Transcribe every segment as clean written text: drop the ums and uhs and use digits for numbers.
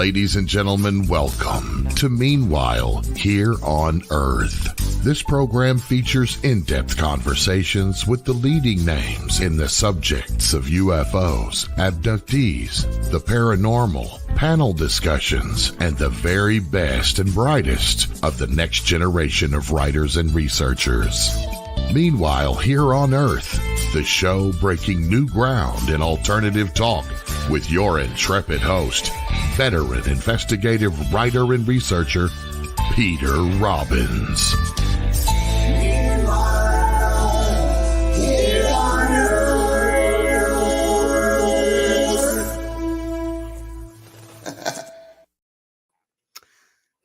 Ladies and gentlemen, welcome to Meanwhile Here on Earth. This program features in-depth conversations with the leading names in the subjects of UFOs, abductees, the paranormal, panel discussions, and the very best and brightest of the next generation of writers and researchers. Meanwhile Here on Earth, the show breaking new ground in alternative talk with your intrepid host, veteran investigative writer and researcher, Peter Robbins.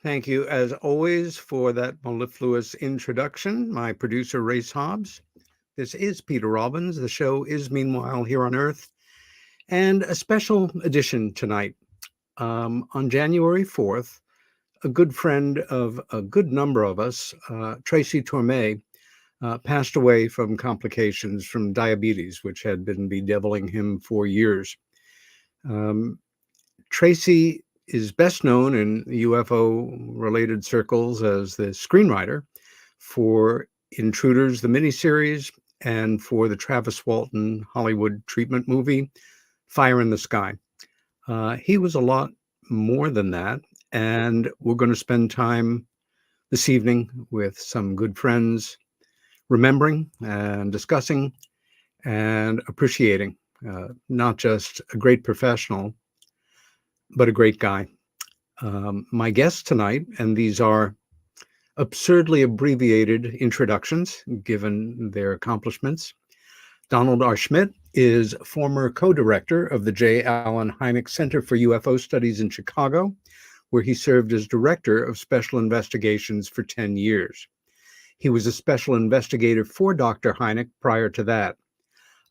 Thank you, as always, for that mellifluous introduction. My producer, Race Hobbs. This is Peter Robbins. The show is Meanwhile Here on Earth, and a special edition tonight. On January 4th, a good friend of a good number of us, Tracy Tormé, passed away from complications from diabetes, which had been bedeviling him for years. Tracy is best known in UFO-related circles as the screenwriter for Intruders, the miniseries, and for the Travis Walton Hollywood treatment movie, Fire in the Sky. He was a lot more than that, and we're going to spend time this evening with some good friends, remembering and discussing and appreciating not just a great professional, but a great guy. My guests tonight, and these are absurdly abbreviated introductions given their accomplishments. Donald R. Schmitt is former co-director of the J. Allen Hynek Center for UFO Studies in Chicago, where he served as director of special investigations for 10 years. He was a special investigator for Dr. Hynek prior to that.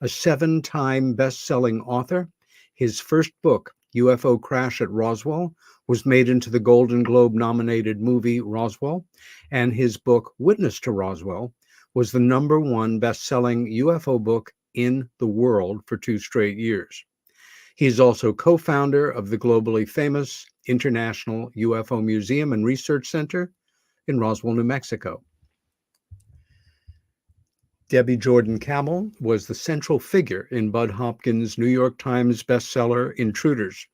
A 7-time best-selling author, his first book, UFO Crash at Roswell, was made into the Golden Globe-nominated movie Roswell, and his book, Witness to Roswell, was the #1 best-selling UFO book in the world for 2 straight years. He is also co-founder of the globally famous International UFO Museum and Research Center in Roswell, New Mexico. Deb Jordan Kauble was the central figure in Bud Hopkins' New York Times bestseller, Intruders,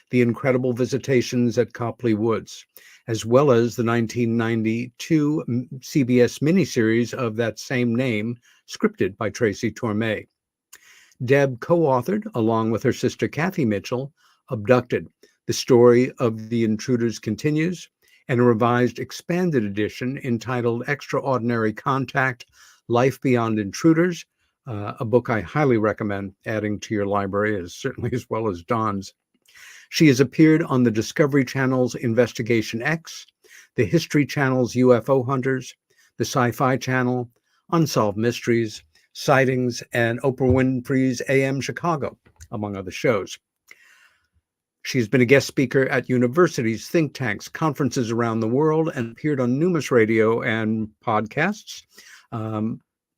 The Incredible Visitations at Copley Woods, as well as the 1992 CBS miniseries of that same name, scripted by Tracy Tormé. Deb co-authored, along with her sister Kathy Mitchell, Abducted, The Story of the Intruders Continues, and a revised expanded edition entitled Extraordinary Contact, Life Beyond Intruders, a book I highly recommend adding to your library, certainly as well as Don's. She has appeared on the Discovery Channel's Investigation X, the History Channel's UFO Hunters, the Sci-Fi Channel, Unsolved Mysteries, Sightings, and Oprah Winfrey's AM Chicago, among other shows. She's been a guest speaker at universities, think tanks, conferences around the world, and appeared on numerous radio and podcasts.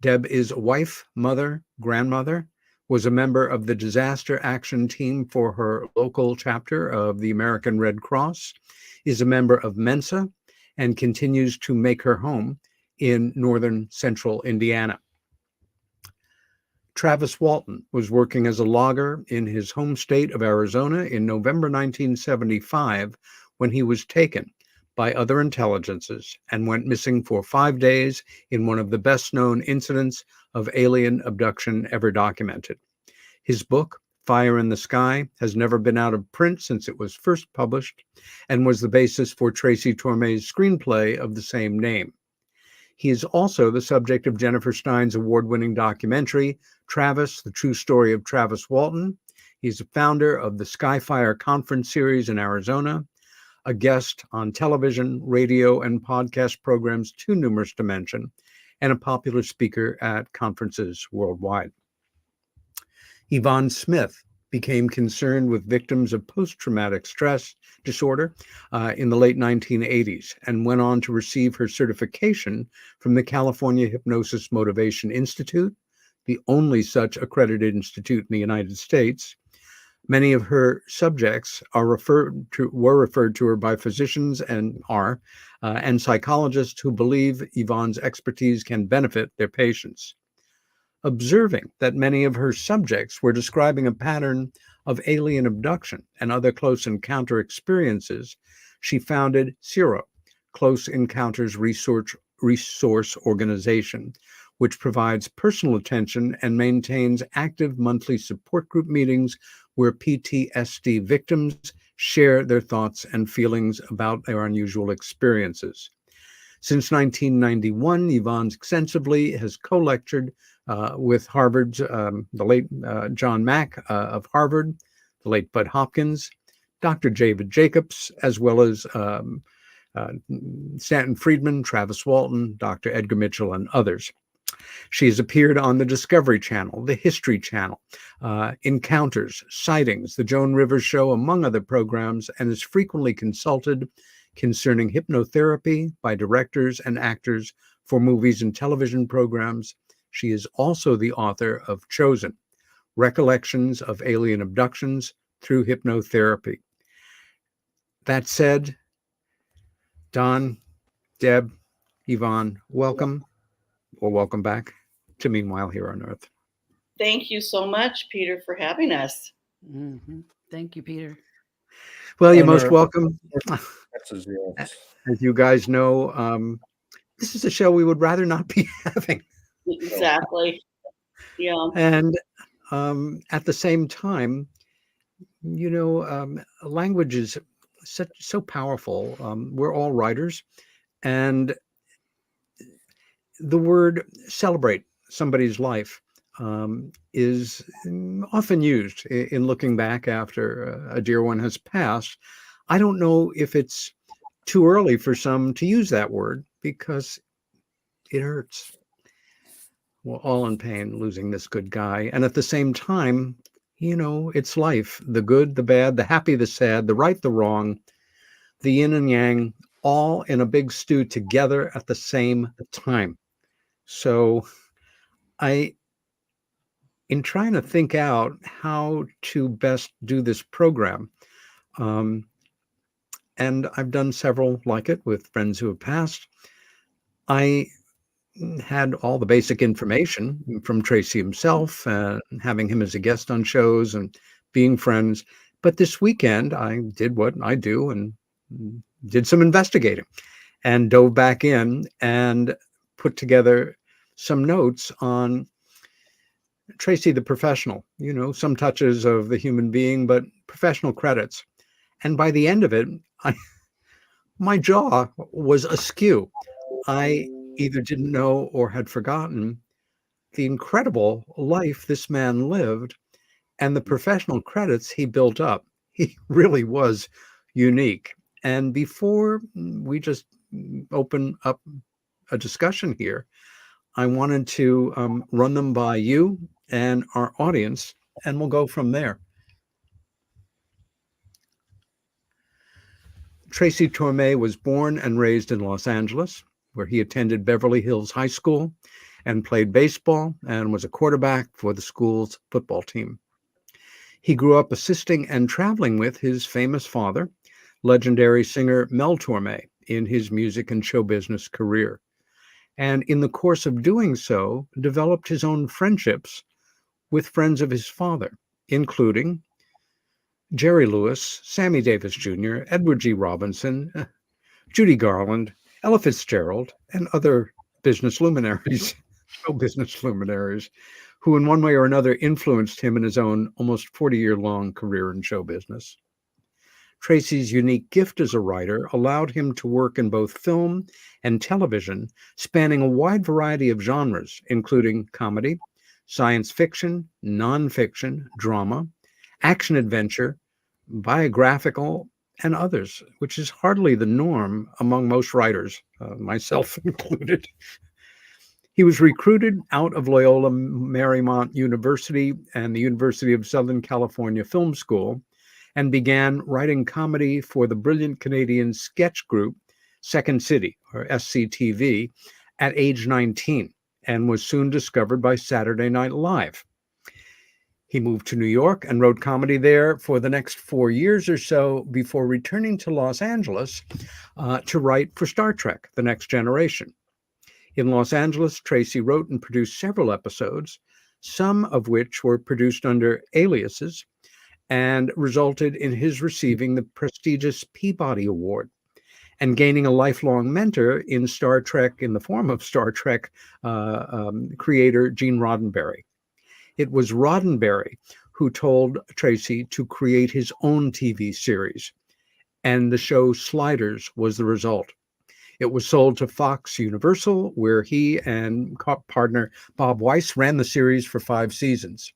Deb is a wife, mother, grandmother, was a member of the disaster action team for her local chapter of the American Red Cross, is a member of Mensa, and continues to make her home in northern central Indiana. Travis Walton was working as a logger in his home state of Arizona in November 1975 when he was taken by other intelligences and went missing for 5 days in one of the best-known incidents of alien abduction ever documented. His book, Fire in the Sky, has never been out of print since it was first published and was the basis for Tracy Tormé's screenplay of the same name. He is also the subject of Jennifer Stein's award-winning documentary, Travis, The True Story of Travis Walton. He's a founder of the Skyfire Conference Series in Arizona, a guest on television, radio, and podcast programs too numerous to mention, and a popular speaker at conferences worldwide. Yvonne Smith became concerned with victims of post-traumatic stress disorder in the late 1980s and went on to receive her certification from the California Hypnosis Motivation Institute, the only such accredited institute in the United States, Many of her subjects were referred to her by physicians and psychologists who believe Yvonne's expertise can benefit their patients. Observing that many of her subjects were describing a pattern of alien abduction and other close encounter experiences, she founded CERO, Close Encounters Resource Organization, which provides personal attention and maintains active monthly support group meetings where PTSD victims share their thoughts and feelings about their unusual experiences. Since 1991, Yvonne extensively has co-lectured with Harvard's, the late John Mack of Harvard, the late Bud Hopkins, Dr. David Jacobs, as well as Stanton Friedman, Travis Walton, Dr. Edgar Mitchell, and others. She has appeared on the Discovery Channel, the History Channel, Encounters, Sightings, The Joan Rivers Show, among other programs, and is frequently consulted concerning hypnotherapy by directors and actors for movies and television programs. She is also the author of Chosen, Recollections of Alien Abductions Through Hypnotherapy. That said, Don, Deb, Yvonne, welcome back to Meanwhile Here on Earth. Thank you so much, Peter, for having us. Mm-hmm. Thank you, Peter. Well, you're most welcome. As you guys know, this is a show we would rather not be having. Exactly. Yeah. And at the same time, language is so powerful. We're all writers, and the word celebrate somebody's life is often used in looking back after a dear one has passed. I don't know if it's too early for some to use that word because it hurts. We're all in pain losing this good guy. And at the same time, it's life, the good, the bad, the happy, the sad, the right, the wrong, the yin and yang, all in a big stew together at the same time. So in trying to think out how to best do this program, and I've done several like it with friends who have passed, I had all the basic information from Tracy himself, and having him as a guest on shows and being friends. But this weekend, I did what I do and did some investigating and dove back in and put together some notes on Tracy the professional, some touches of the human being, but professional credits. And by the end of it, my jaw was askew. I either didn't know or had forgotten the incredible life this man lived and the professional credits he built up. He really was unique. And before we just open up a discussion here, I wanted to run them by you and our audience, and we'll go from there. Tracy Tormé was born and raised in Los Angeles, where he attended Beverly Hills High School and played baseball and was a quarterback for the school's football team. He grew up assisting and traveling with his famous father, legendary singer Mel Torme, in his music and show business career. And in the course of doing so, developed his own friendships with friends of his father, including Jerry Lewis, Sammy Davis Jr., Edward G. Robinson, Judy Garland, Ella Fitzgerald, and other business luminaries, show business luminaries, who in one way or another influenced him in his own almost 40-year-long career in show business. Tracy's unique gift as a writer allowed him to work in both film and television, spanning a wide variety of genres, including comedy, science fiction, nonfiction, drama, action-adventure, biographical, and others, which is hardly the norm among most writers, myself included. He was recruited out of Loyola Marymount University and the University of Southern California Film School and began writing comedy for the brilliant Canadian sketch group Second City, or SCTV, at age 19, and was soon discovered by Saturday Night Live. He moved to New York and wrote comedy there for the next 4 years or so before returning to Los Angeles to write for Star Trek: The Next Generation. In Los Angeles, Tracy wrote and produced several episodes, some of which were produced under aliases and resulted in his receiving the prestigious Peabody Award and gaining a lifelong mentor in Star Trek, in the form of Star Trek creator Gene Roddenberry. It was Roddenberry who told Tracy to create his own TV series, and the show Sliders was the result. It was sold to Fox Universal, where he and partner Bob Weiss ran the series for 5 seasons.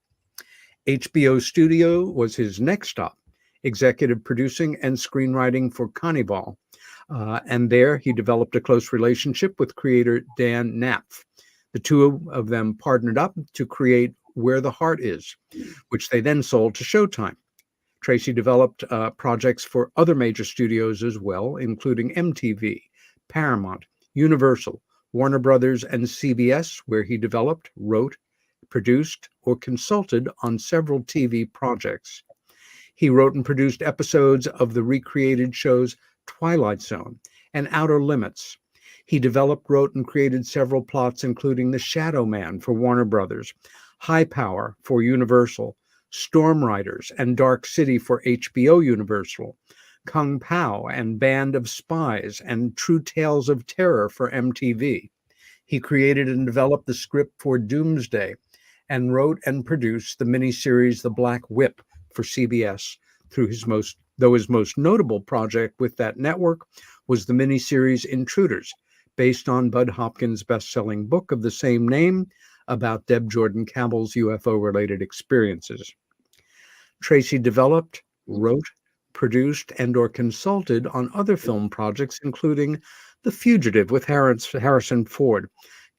HBO Studio was his next stop, executive producing and screenwriting for Carnival. And there he developed a close relationship with creator Dan Napf. The two of them partnered up to create Where the Heart Is, which they then sold to Showtime. Tracy developed projects for other major studios as well, including MTV, Paramount, Universal, Warner Brothers, and CBS, where he developed, wrote, produced, or consulted on several TV projects. He wrote and produced episodes of the recreated shows Twilight Zone and Outer Limits. He developed, wrote, and created several plots, including The Shadow Man for Warner Brothers, High Power for Universal, Storm Riders and Dark City for HBO Universal, Kung Pao and Band of Spies, and True Tales of Terror for MTV. He created and developed the script for Doomsday and wrote and produced the miniseries The Black Whip for CBS, though his most notable project with that network was the miniseries Intruders, based on Bud Hopkins' best-selling book of the same name about Deb Jordan Kauble's UFO-related experiences. Tracy developed, wrote, produced, and/or consulted on other film projects, including The Fugitive with Harrison Ford,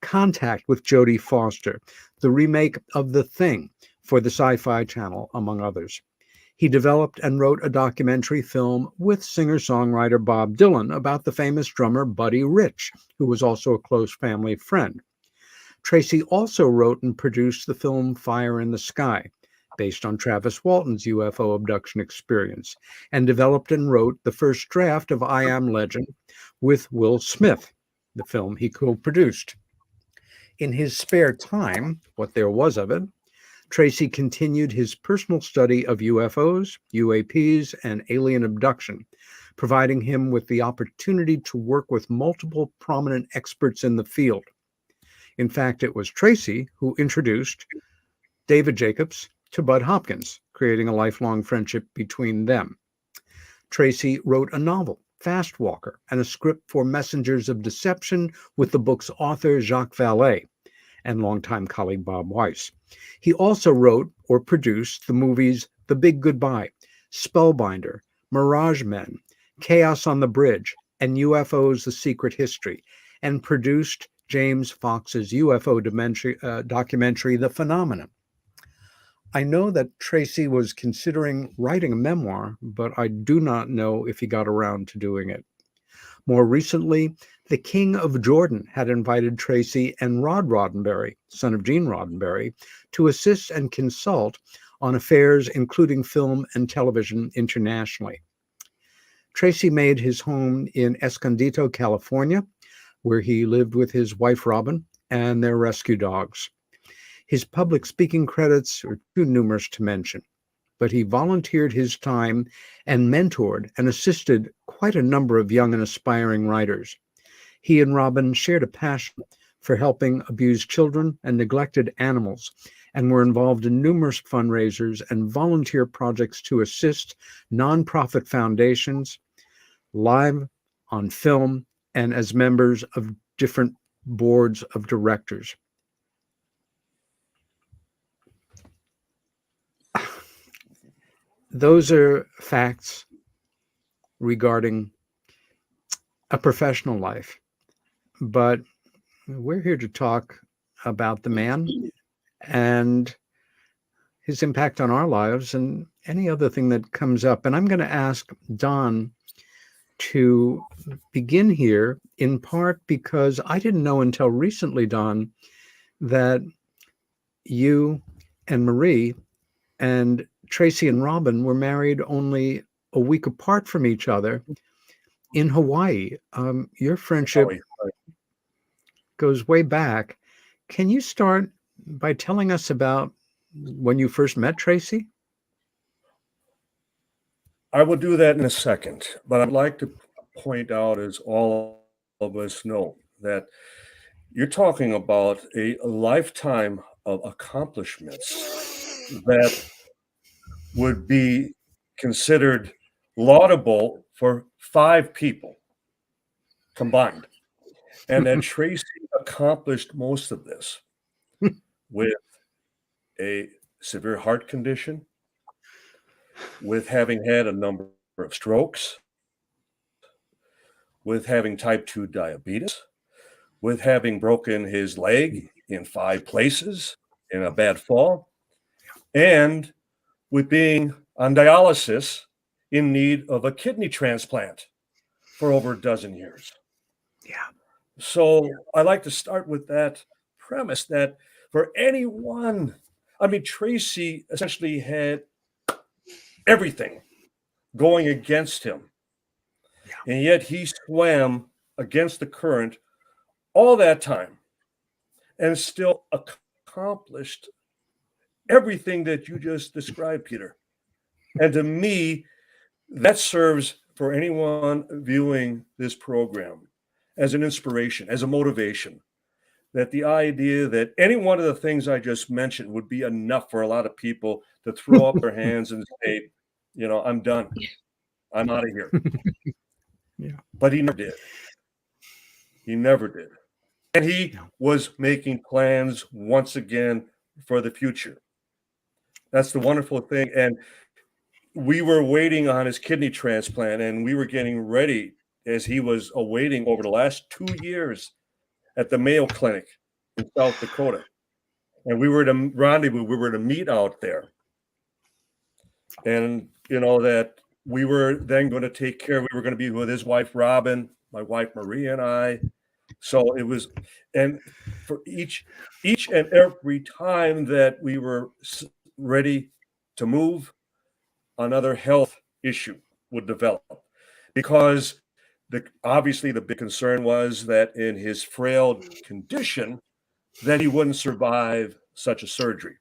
Contact with Jodie Foster, the remake of The Thing for the Sci-Fi Channel, among others. He developed and wrote a documentary film with singer-songwriter Bob Dylan about the famous drummer Buddy Rich, who was also a close family friend. Tracy also wrote and produced the film Fire in the Sky, based on Travis Walton's UFO abduction experience, and developed and wrote the first draft of I Am Legend with Will Smith, the film he co-produced. In his spare time, what there was of it, Tracy continued his personal study of UFOs, UAPs, and alien abduction, providing him with the opportunity to work with multiple prominent experts in the field. In fact, it was Tracy who introduced David Jacobs to Bud Hopkins, creating a lifelong friendship between them. Tracy wrote a novel, Fast Walker, and a script for Messengers of Deception with the book's author, Jacques Vallée, and longtime colleague Bob Weiss. He also wrote or produced the movies The Big Goodbye, Spellbinder, Mirage Men, Chaos on the Bridge, and UFOs: The Secret History, and produced James Fox's UFO documentary, The Phenomenon. I know that Tracy was considering writing a memoir, but I do not know if he got around to doing it. More recently, the King of Jordan had invited Tracy and Rod Roddenberry, son of Gene Roddenberry, to assist and consult on affairs including film and television internationally. Tracy made his home in Escondido, California, where he lived with his wife Robin and their rescue dogs. His public speaking credits are too numerous to mention, but he volunteered his time and mentored and assisted quite a number of young and aspiring writers. He and Robin shared a passion for helping abused children and neglected animals, and were involved in numerous fundraisers and volunteer projects to assist nonprofit foundations, live, on film, and as members of different boards of directors. Those are facts regarding a professional life, but we're here to talk about the man and his impact on our lives and any other thing that comes up. And I'm going to ask Don to begin here, in part because I didn't know until recently, Don, that you and Marie And Tracy and Robin were married only a week apart from each other in Hawaii. Your friendship goes way back. Can you start by telling us about when you first met Tracy? I will do that in a second, but I'd like to point out, as all of us know, that you're talking about a lifetime of accomplishments that would be considered laudable for 5 people combined, and that Tracy accomplished most of this with a severe heart condition, with having had a number of strokes, with having type 2 diabetes, with having broken his leg in 5 places in a bad fall, and with being on dialysis in need of a kidney transplant for over a dozen years. Yeah. So I like to start with that premise that for anyone, I mean, Tracy essentially had everything going against him. Yeah. And yet he swam against the current all that time and still accomplished everything that you just described, Peter. And to me, that serves for anyone viewing this program as an inspiration, as a motivation, that the idea that any one of the things I just mentioned would be enough for a lot of people to throw up their hands and say, you know, I'm done. I'm out of here. Yeah. But he never did. He never did. And he was making plans once again for the future. That's the wonderful thing. And we were waiting on his kidney transplant, and we were getting ready as he was awaiting over the last 2 years at the Mayo Clinic in South Dakota. And we were to rendezvous, we were to meet out there. And, you know, that we were then going to take care, we were going to be with his wife, Robin, my wife, Maria, and I. So it was, and for each and every time that we were ready to move, another health issue would develop, because obviously the big concern was that in his frail condition that he wouldn't survive such a surgery.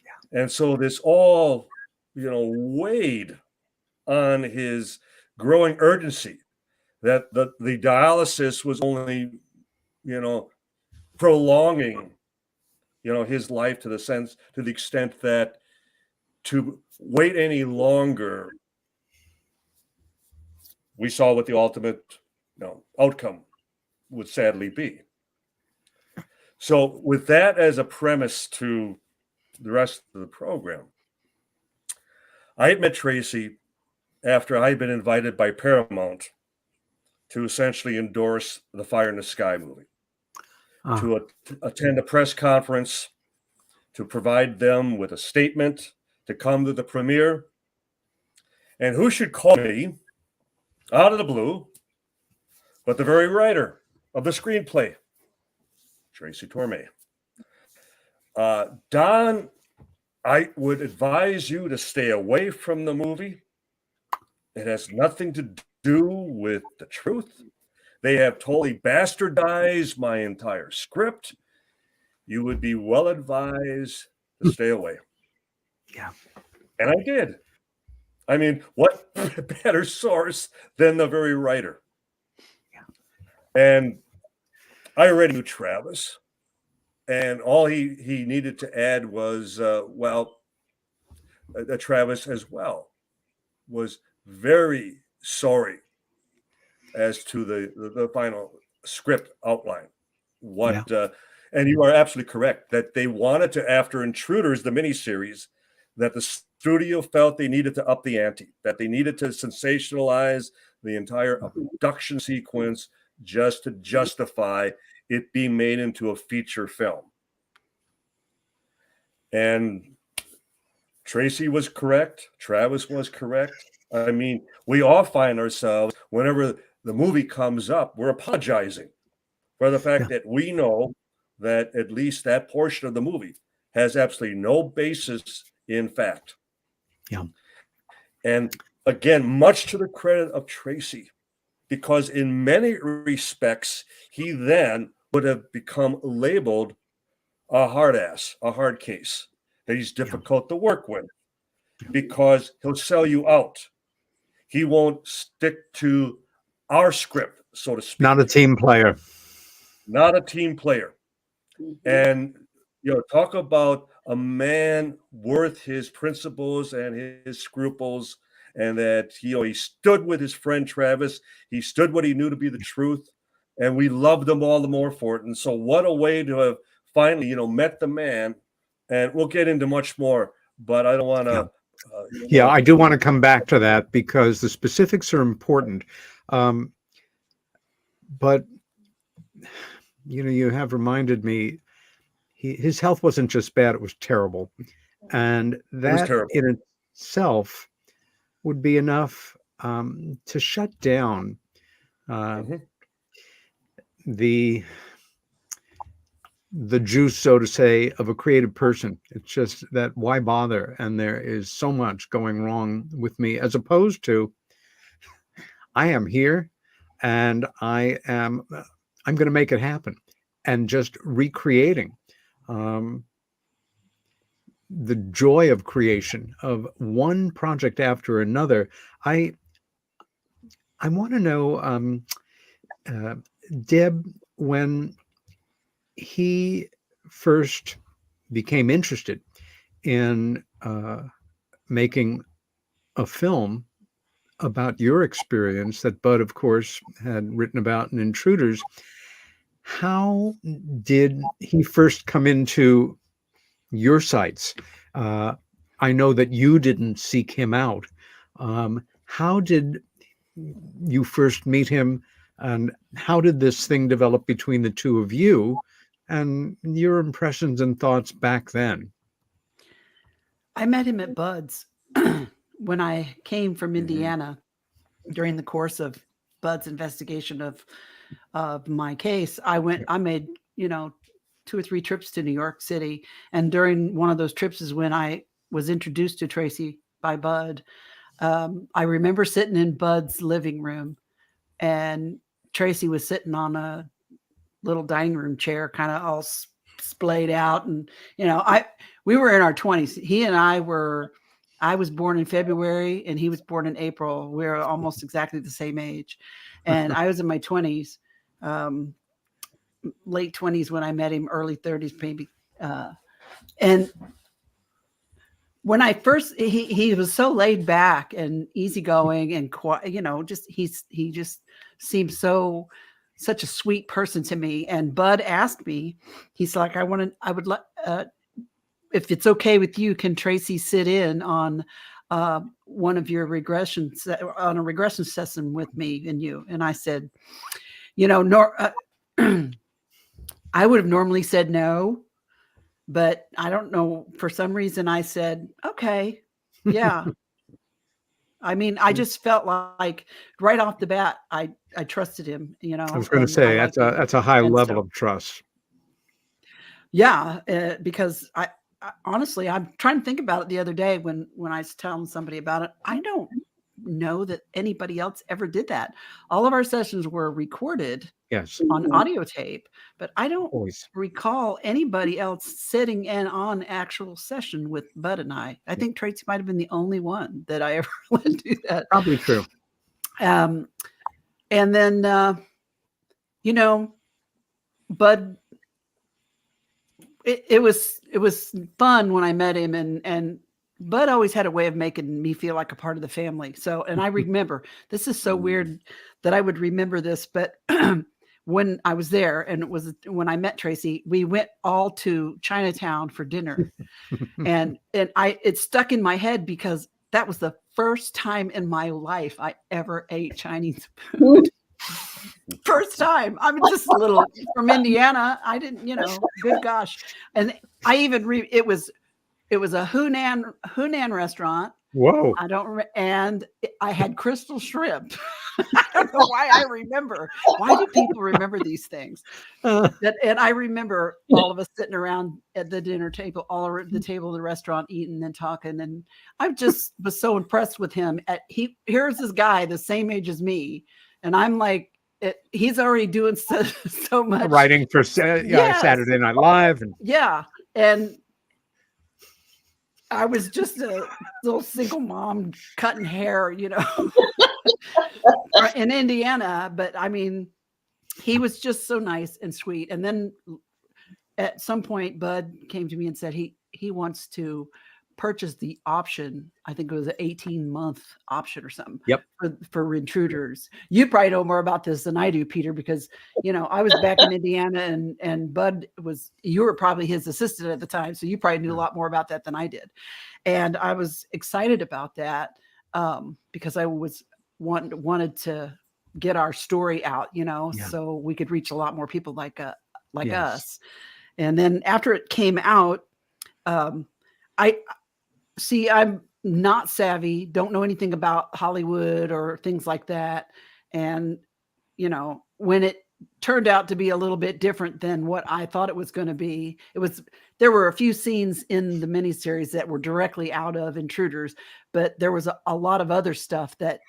Yeah. And so this all, you know, weighed on his growing urgency that the dialysis was only, you know, prolonging, you know, his life to the extent that to wait any longer, we saw what the ultimate, you know, outcome would sadly be. So with that as a premise to the rest of the program, I had met Tracy after I had been invited by Paramount to essentially endorse the Fire in the Sky movie, to attend a press conference, to provide them with a statement, to come to the premiere. And who should call me out of the blue but the very writer of the screenplay, Tracy Tormé. Don, I would advise you to stay away from the movie. It has nothing to do with the truth. They have totally bastardized my entire script. You would be well advised to stay away. Yeah. And I did. I mean, what better source than the very writer? Yeah. And I already knew Travis. And all he needed to add was, Travis as well was very sorry as to the final script outline. And you are absolutely correct that they wanted to, after Intruders, the miniseries, that the studio felt they needed to up the ante, that they needed to sensationalize the entire abduction sequence just to justify it being made into a feature film. And Tracy was correct. Travis was correct. I mean, we all find ourselves, whenever the movie comes up, we're apologizing for the fact that we know that at least that portion of the movie has absolutely no basis in fact. Yeah. And again, much to the credit of Tracy, because in many respects, he then would have become labeled a hard ass, a hard case, that he's difficult to work with because he'll sell you out. He won't stick to our script, so to speak. Not a team player. Not a team player. And, talk about a man worth his principles and his scruples, and that, he stood with his friend Travis. He stood what he knew to be the truth, and we loved him all the more for it. And so what a way to have finally, met the man. And we'll get into much more, but I don't want to. I do want to come back to that because the specifics are important. But, you have reminded me, his health wasn't just bad, it was terrible. And that in itself would be enough to shut down the juice, so to say, of a creative person. It's just that why bother? And there is so much going wrong with me, as opposed to I am here and I'm going to make it happen, and just recreating the joy of creation of one project after another. I want to know, Deb, when he first became interested in making a film about your experience that Bud, of course, had written about in Intruders, how did he first come into your sights? I know that you didn't seek him out. How did you first meet him, and how did this thing develop between the two of you, and your impressions and thoughts back then? I met him at Bud's when I came from Indiana during the course of Bud's investigation of my case. I made, 2 or 3 trips to New York City. And during one of those trips is when I was introduced to Tracy by Bud. I remember sitting in Bud's living room, and Tracy was sitting on a little dining room chair, kind of all splayed out. And, we were in our 20s. He and I was born in February and he was born in April. We were almost exactly the same age. And I was in my 20s, late 20s when I met him, early 30s, maybe. And when I first, he was so laid back and easygoing and quiet, he just seemed such a sweet person to me. And Bud asked me, he's like, I would like, if it's okay with you, can Tracy sit in on one of your on a regression session with me and you? And I said, I would have normally said no, but I don't know, for some reason I said, okay, yeah. I mean, I just felt like right off the bat, I trusted him, I was going to say that's a high level of trust. Yeah, because I honestly, I'm trying to think about it the other day when I was telling somebody about it. I don't know that anybody else ever did that. All of our sessions were recorded on audio tape, but I don't recall anybody else sitting in on actual session with Bud and I. I think Tracy might have been the only one that I ever let do that. Probably true. And then, Bud, it was fun when I met him, and Bud always had a way of making me feel like a part of the family. So, and I remember, this is so weird that I would remember this, but when I was there, and it was when I met Tracy, we went all to Chinatown for dinner. and it stuck in my head because that was the first time in my life I ever ate Chinese food. First time. I'm just a little from Indiana. I didn't, good gosh. And I even it was a Hunan restaurant. Whoa. And I had crystal shrimp. I don't know why I remember. Why do people remember these things? And I remember all of us sitting around at the dinner table, all around the table of the restaurant, eating and talking. And I just was so impressed with him. Here's this guy the same age as me. And I'm like, he's already doing so much. Writing for Saturday Night Live. And I was just a little single mom cutting hair, in Indiana. But I mean, he was just so nice and sweet. And then at some point, Bud came to me and said he wants to purchase the option. I think it was an 18-month option or something. Yep. For Intruders. You probably know more about this than I do, Peter, because I was back in Indiana and Bud you were probably his assistant at the time, so you probably knew a lot more about that than I did. And I was excited about that because I wanted to get our story out, so we could reach a lot more people like us. And then after it came out, I'm not savvy, don't know anything about Hollywood or things like that. And, when it turned out to be a little bit different than what I thought it was going to be, there were a few scenes in the miniseries that were directly out of Intruders, but there was a lot of other stuff that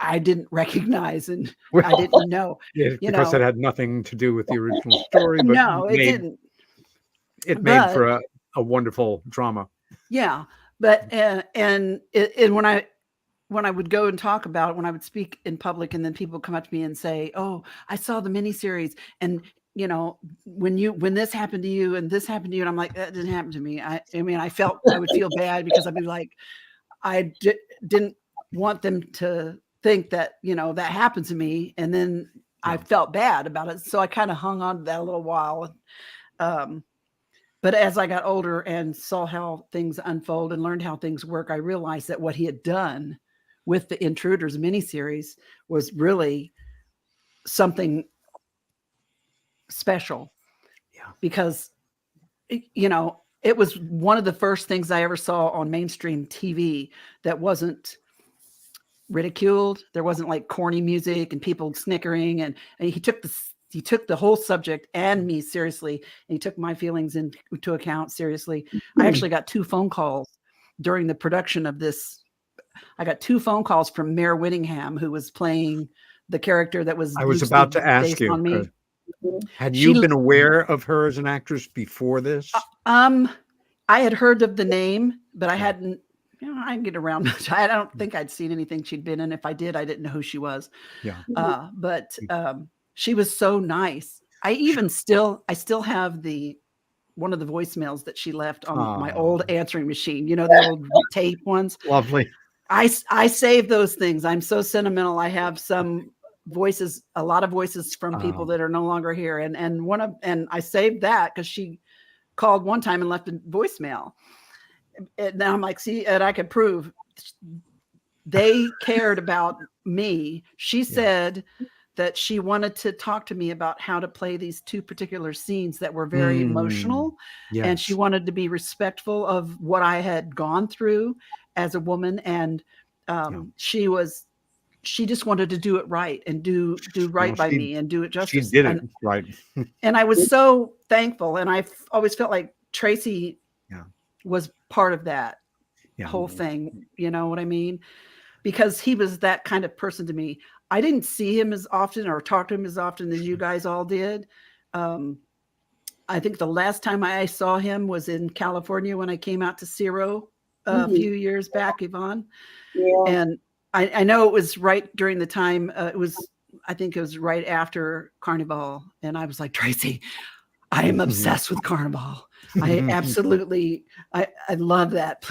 I didn't recognize and I didn't know. Because it had nothing to do with the original story. But no, it didn't. It made for a wonderful drama. Yeah. But and when I would go and talk about it, when I would speak in public, and then people would come up to me and say, "Oh, I saw the miniseries, and when this happened to you and this happened to you," and I'm like, "That didn't happen to me." I mean, I would feel bad because I'd be like, I didn't want them to think that that happened to me, and then I felt bad about it, so I kind of hung on to that a little while. But as I got older and saw how things unfold and learned how things work, I realized that what he had done with the Intruders miniseries was really something special. Yeah. Because, it was one of the first things I ever saw on mainstream TV that wasn't ridiculed. There wasn't like corny music and people snickering. And he took the whole subject and me seriously, and he took my feelings into account seriously. I actually got 2 phone calls during the production of this. I got 2 phone calls from Mare Winningham, who was playing the character that was. I was about to ask you, on me. Had you been aware of her as an actress before this? I had heard of the name, but I hadn't. I didn't get around much. I don't think I'd seen anything she'd been in. If I did, I didn't know who she was. Yeah. But she was so nice. I still have one of the voicemails that she left on my old answering machine. The old tape ones. Lovely. I saved those things. I'm so sentimental. I have some voices, a lot of voices from people that are no longer here. And I saved that because she called one time and left a voicemail. And now I'm like, see, and I could prove they cared about me. She said that she wanted to talk to me about how to play these 2 particular scenes that were very emotional. Yes. And she wanted to be respectful of what I had gone through as a woman. And she just wanted to do it right and do right by me and do it justice. She did it right. And I was so thankful. And I always felt like Tracy was part of that whole thing. You know what I mean? Because he was that kind of person to me. I didn't see him as often or talk to him as often as you guys all did. I think the last time I saw him was in California when I came out to Ciro a few years back, Yvonne. Yeah. And I know it was right during the time, I think it was right after Carnival. And I was like, Tracy, I am obsessed with Carnival. I absolutely, I love that.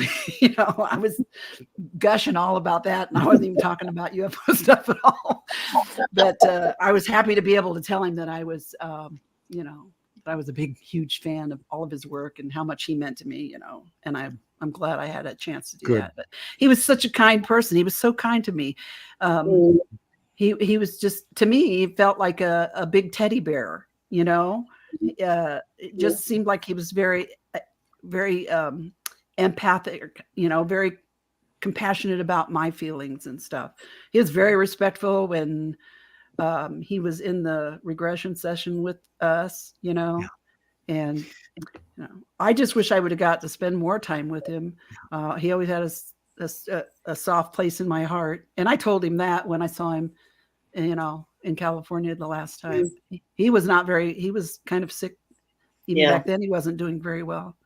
I was gushing all about that, and I wasn't even talking about UFO stuff at all. But I was happy to be able to tell him that I was, that I was a big, huge fan of all of his work and how much he meant to me, and I'm glad I had a chance to do that. But he was such a kind person. He was so kind to me. He was just, to me, he felt like a big teddy bear, it just seemed like he was very, very empathic, very compassionate about my feelings and stuff. He was very respectful when he was in the regression session with us, and I just wish I would have got to spend more time with him. He always had a soft place in my heart, and I told him that when I saw him, in California the last time. He was kind of sick. Even back then, he wasn't doing very well.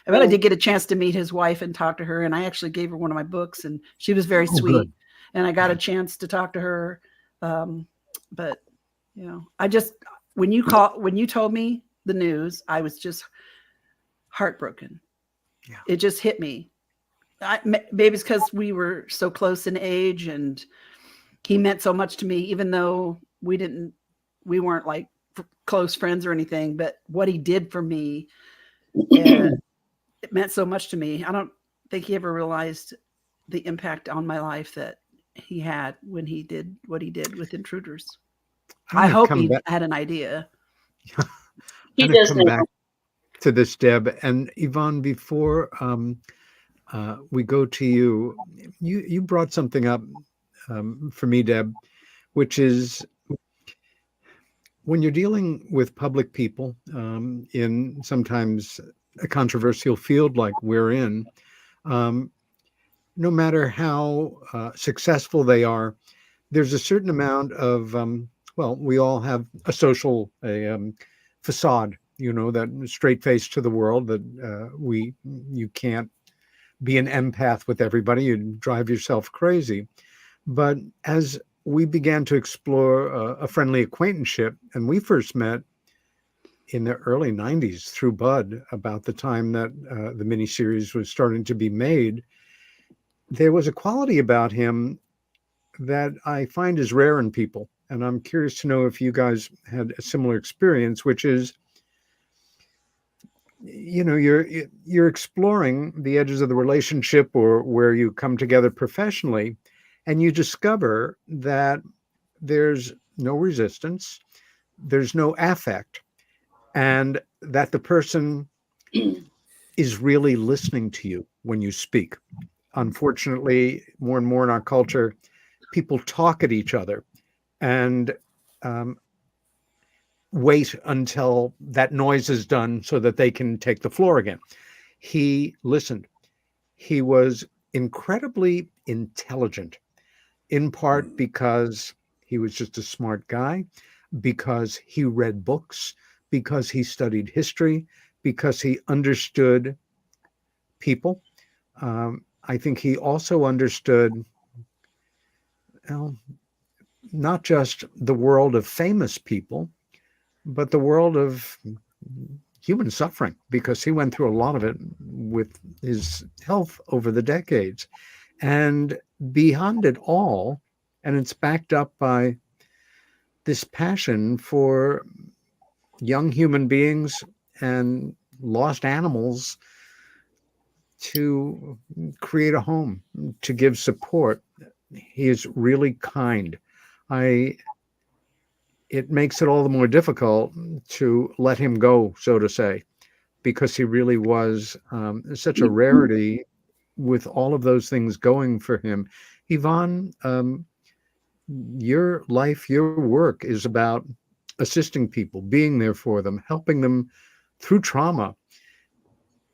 But I did get a chance to meet his wife and talk to her, and I actually gave her one of my books, and she was very sweet. Good. And I got a chance to talk to her. But I just when you told me the news, I was just heartbroken. Yeah. It just hit me. Maybe it's because we were so close in age, and he meant so much to me, even though we weren't like close friends or anything. But what he did for me, it meant so much to me. I don't think he ever realized the impact on my life that he had when he did what he did with Intruders. I hope he had an idea. He does come back to this, Deb. And Yvonne, before we go to you, you brought something up for me, Deb, which is when you're dealing with public people in sometimes a controversial field like we're in, no matter how successful they are, there's a certain amount of, we all have a social facade, that straight face to the world that you can't be an empath with everybody. You'd drive yourself crazy. But as we began to explore a friendly acquaintanceship, and we first met in the early 90s through Bud, about the time that the miniseries was starting to be made, there was a quality about him that I find is rare in people. And I'm curious to know if you guys had a similar experience, which is, you're exploring the edges of the relationship or where you come together professionally, and you discover that there's no resistance, there's no affect, and that the person is really listening to you when you speak. Unfortunately, more and more in our culture, people talk at each other and wait until that noise is done so that they can take the floor again. He listened. He was incredibly intelligent, in part because he was just a smart guy, because he read books, because he studied history, because he understood people. I think he also understood, not just the world of famous people, but the world of human suffering, because he went through a lot of it with his health over the decades. And beyond it all, and it's backed up by this passion for young human beings and lost animals to create a home, to give support. He is really kind. It makes it all the more difficult to let him go, so to say, because he really was such a rarity with all of those things going for him. Yvonne, your life, your work is about assisting people, being there for them, helping them through trauma.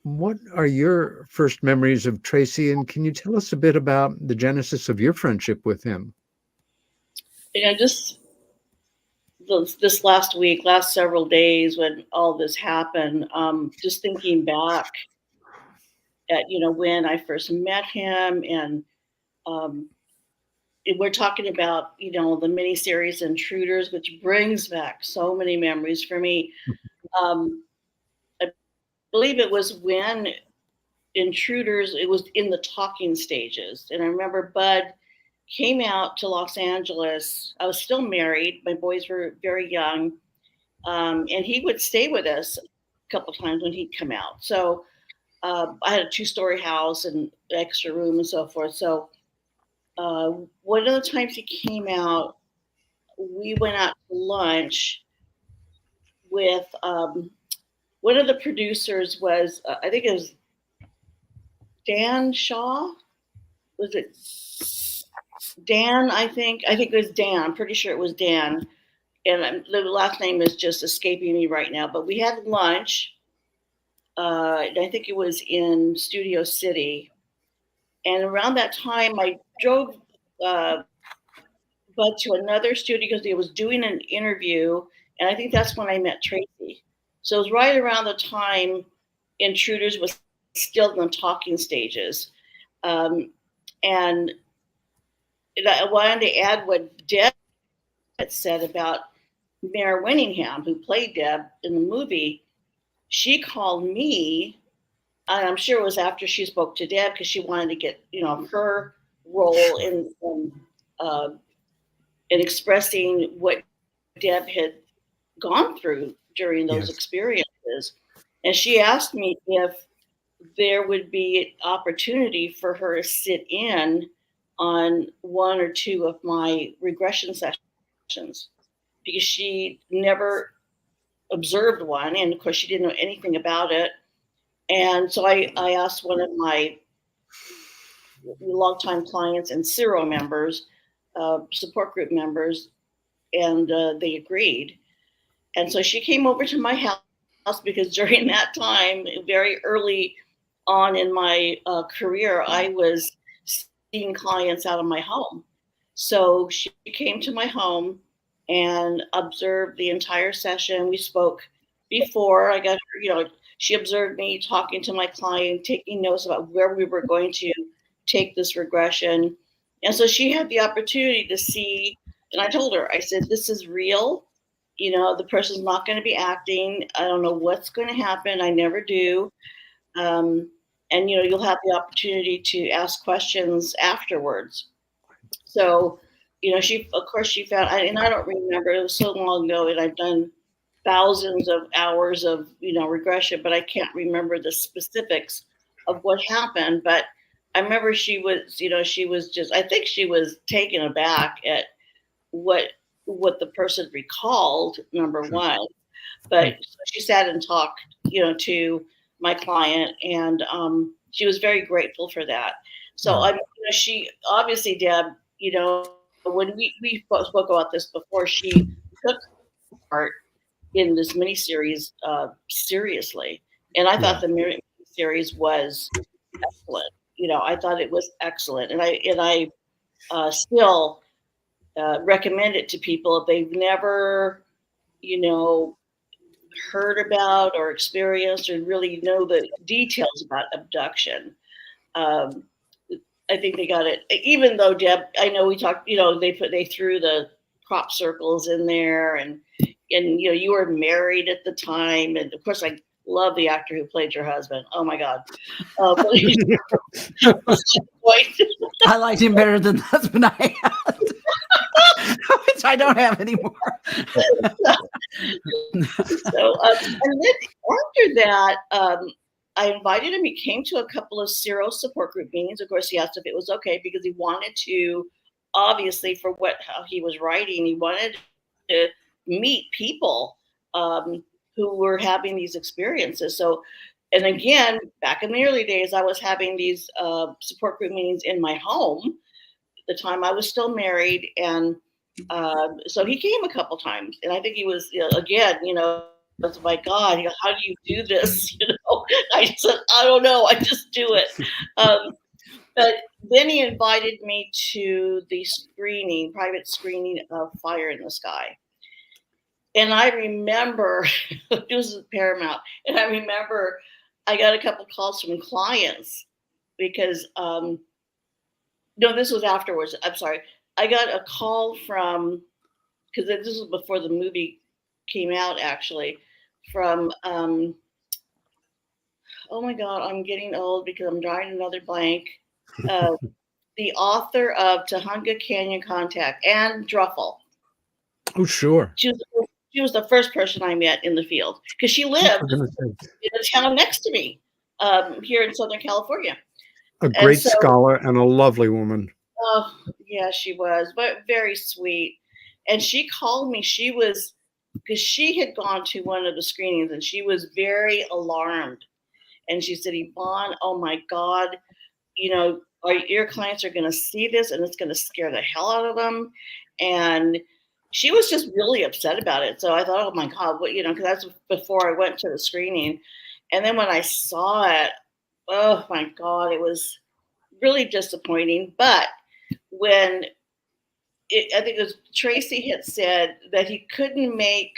What are your first memories of Tracy, and can you tell us a bit about the genesis of your friendship with him? Just this last several days when all this happened, just thinking back at, when I first met him, and we're talking about, the miniseries Intruders, which brings back so many memories for me. I believe it was when Intruders, it was in the talking stages. And I remember Bud came out to Los Angeles. I was still married. My boys were very young. And he would stay with us a couple times when he'd come out. So I had a 2-story house and extra room and so forth. So one of the times he came out, we went out to lunch with one of the producers was, I think it was Dan Shaw. was it Dan? I think it was Dan. I'm pretty sure it was Dan. And the last name is just escaping me right now. But we had lunch. And I think it was in Studio City. And around that time, I drove Bud to another studio because he was doing an interview. And I think that's when I met Tracy. So it was right around the time Intruders was still in the talking stages. And I wanted to add what Deb had said about Mare Winningham, who played Deb in the movie. She called me, and I'm sure it was after she spoke to Deb because she wanted to get, her role in expressing what Deb had gone through during those experiences. And she asked me if there would be an opportunity for her to sit in on one or two of my regression sessions because she never observed one. And of course, she didn't know anything about it. And so I asked one of my longtime clients and Ciro members, support group members, and they agreed. And so she came over to my house because during that time, very early on in my career, I was seeing clients out of my home. So she came to my home and observed the entire session. We spoke before I got her, she observed me talking to my client, taking notes about where we were going to take this regression. And so she had the opportunity to see, and I told her, I said, this is real. The person's not going to be acting. I don't know what's going to happen. I never do. And, you'll have the opportunity to ask questions afterwards. So, she found, and I don't remember, it was so long ago, and I've done thousands of hours of, regression, but I can't remember the specifics of what happened. But I remember she was I think she was taken aback at what the person recalled, number one. But she sat and talked, to my client, and she was very grateful for that. So she obviously, Deb, when we spoke about this before, she took part in this miniseries seriously, and I thought the miniseries was excellent. I thought it was excellent, and I still recommend it to people if they've never, heard about or experienced or really know the details about abduction. I think they got it. Even though Deb, I know we talked, they threw the crop circles in there, and you were married at the time, and of course I love the actor who played your husband. Oh my God. I liked him better than the husband I had, which I don't have anymore. So, and then after that, I invited him. He came to a couple of Ciro support group meetings. Of course, he asked if it was okay because he wanted to, obviously, for how he was writing, he wanted to meet people who were having these experiences. So, and again, back in the early days, I was having these support group meetings in my home. At the time I was still married. And so he came a couple times, and I think he was, again, was, my God, how do you do this? I said, I don't know. I just do it. But then he invited me to the private screening of Fire in the Sky. And I remember, this is Paramount, and I remember I got a couple calls from clients because, no, this was afterwards. I'm sorry. I got a call from, because this was before the movie came out, actually, from, oh my God, I'm getting old because I'm drawing another blank. The author of Tahunga Canyon Contact, Anne Druffel. Oh, sure. She was the first person I met in the field because she lived in the town next to me here in Southern California. A great scholar and a lovely woman. Oh, yeah, she was, but very sweet. And she called me. Because she had gone to one of the screenings and she was very alarmed. And she said, Yvonne, oh my God, your clients are going to see this and it's going to scare the hell out of them. And she was just really upset about it. So I thought, oh my God, what, because that's before I went to the screening. And then when I saw it, oh my God, it was really disappointing. But when I think it was Tracy had said that he couldn't make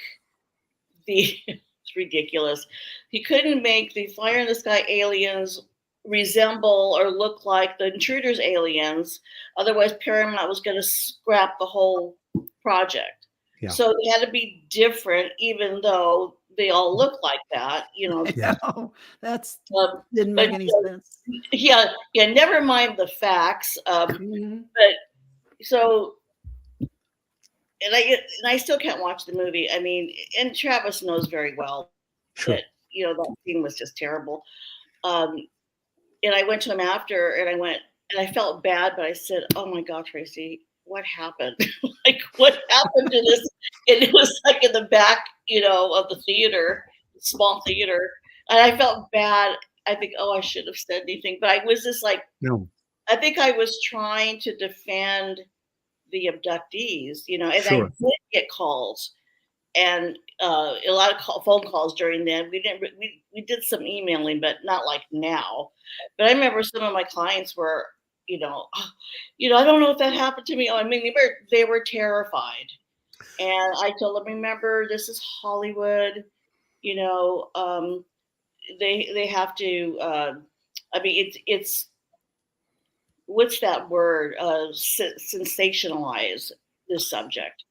it's ridiculous. He couldn't make the Fire in the Sky aliens resemble or look like the Intruders aliens. Otherwise, Paramount was going to scrap the whole project. Yeah. So they had to be different, even though they all look like that. Yeah. That's didn't make any sense. Yeah. Never mind the facts. Mhm. But so. And I still can't watch the movie. I mean, and Travis knows very well Sure. that that scene was just terrible. And I went to him after, and I felt bad, but I said, "Oh my God, Tracy, what happened? Like, what happened to this?" And it was like in the back, of the theater, small theater, and I felt bad. I think, oh, I shouldn't have said anything, but I was just like, No. I think I was trying to defend the abductees, and Sure. I did get calls and a lot of phone calls during then. We did some emailing, but not like now. But I remember some of my clients were, I don't know if that happened to me. I mean, they were terrified, and I told them, remember, this is Hollywood. They have to. I mean, it's what's that word? Sensationalize this subject,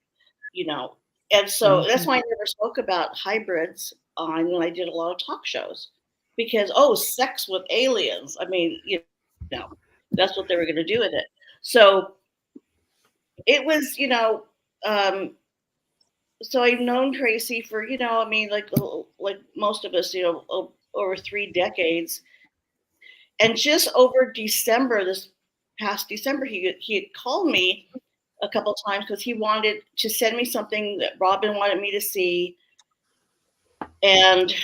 And so that's why I never spoke about hybrids when I did a lot of talk shows, because sex with aliens. I mean, that's what they were going to do with it. So it was, so I've known Tracy for, I mean, like most of us, over 3 decades. And just over December, this past December, he had called me a couple of times because he wanted to send me something that Robin wanted me to see. And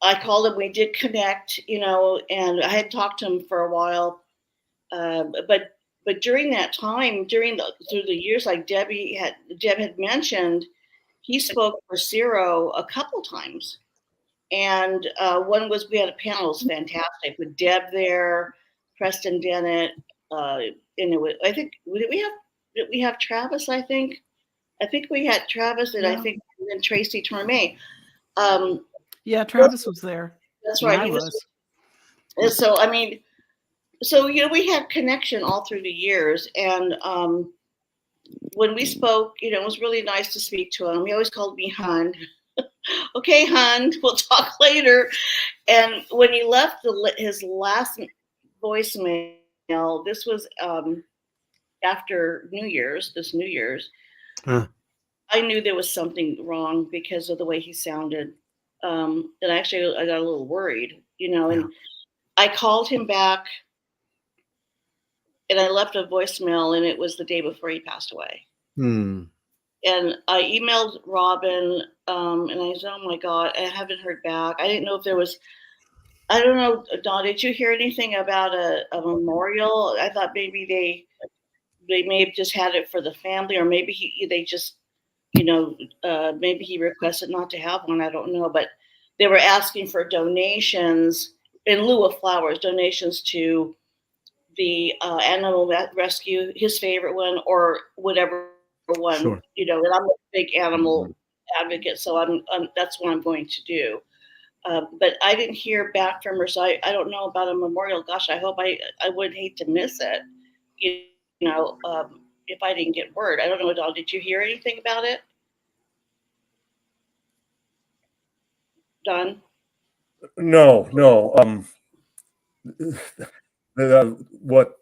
I called him, we did connect, and I had talked to him for a while. But during that time, through the years, like Deb had mentioned, he spoke for Zero a couple times. And one was, we had a panel, it was fantastic, with Deb there, Preston Dennett, and it was, I think, did we have Travis, I think we had Travis, and I think and Tracy Tormé. Yeah, Travis was there. That's right. I was. And so, I mean, we had connection all through the years. And when we spoke, it was really nice to speak to him. He always called me Hun. Okay, Hun, we'll talk later. And when he left his last voicemail, this was after New Year's, I knew there was something wrong because of the way he sounded. And actually, I got a little worried, and I called him back and I left a voicemail, and it was the day before he passed away. And I emailed Robin, and I said, oh my God, I haven't heard back. I didn't know if there was, I don't know, Don, did you hear anything about a memorial? I thought maybe they may have just had it for the family, or maybe they just, maybe he requested not to have one. I don't know, but they were asking for donations in lieu of flowers, donations to the animal rescue, his favorite one, or whatever one. Sure. And I'm a big animal advocate, so that's what I'm going to do. But I didn't hear back from her, so I don't know about a memorial. Gosh, I hope I would hate to miss it. If I didn't get word. I don't know, Don, did you hear anything about it? Don? No. What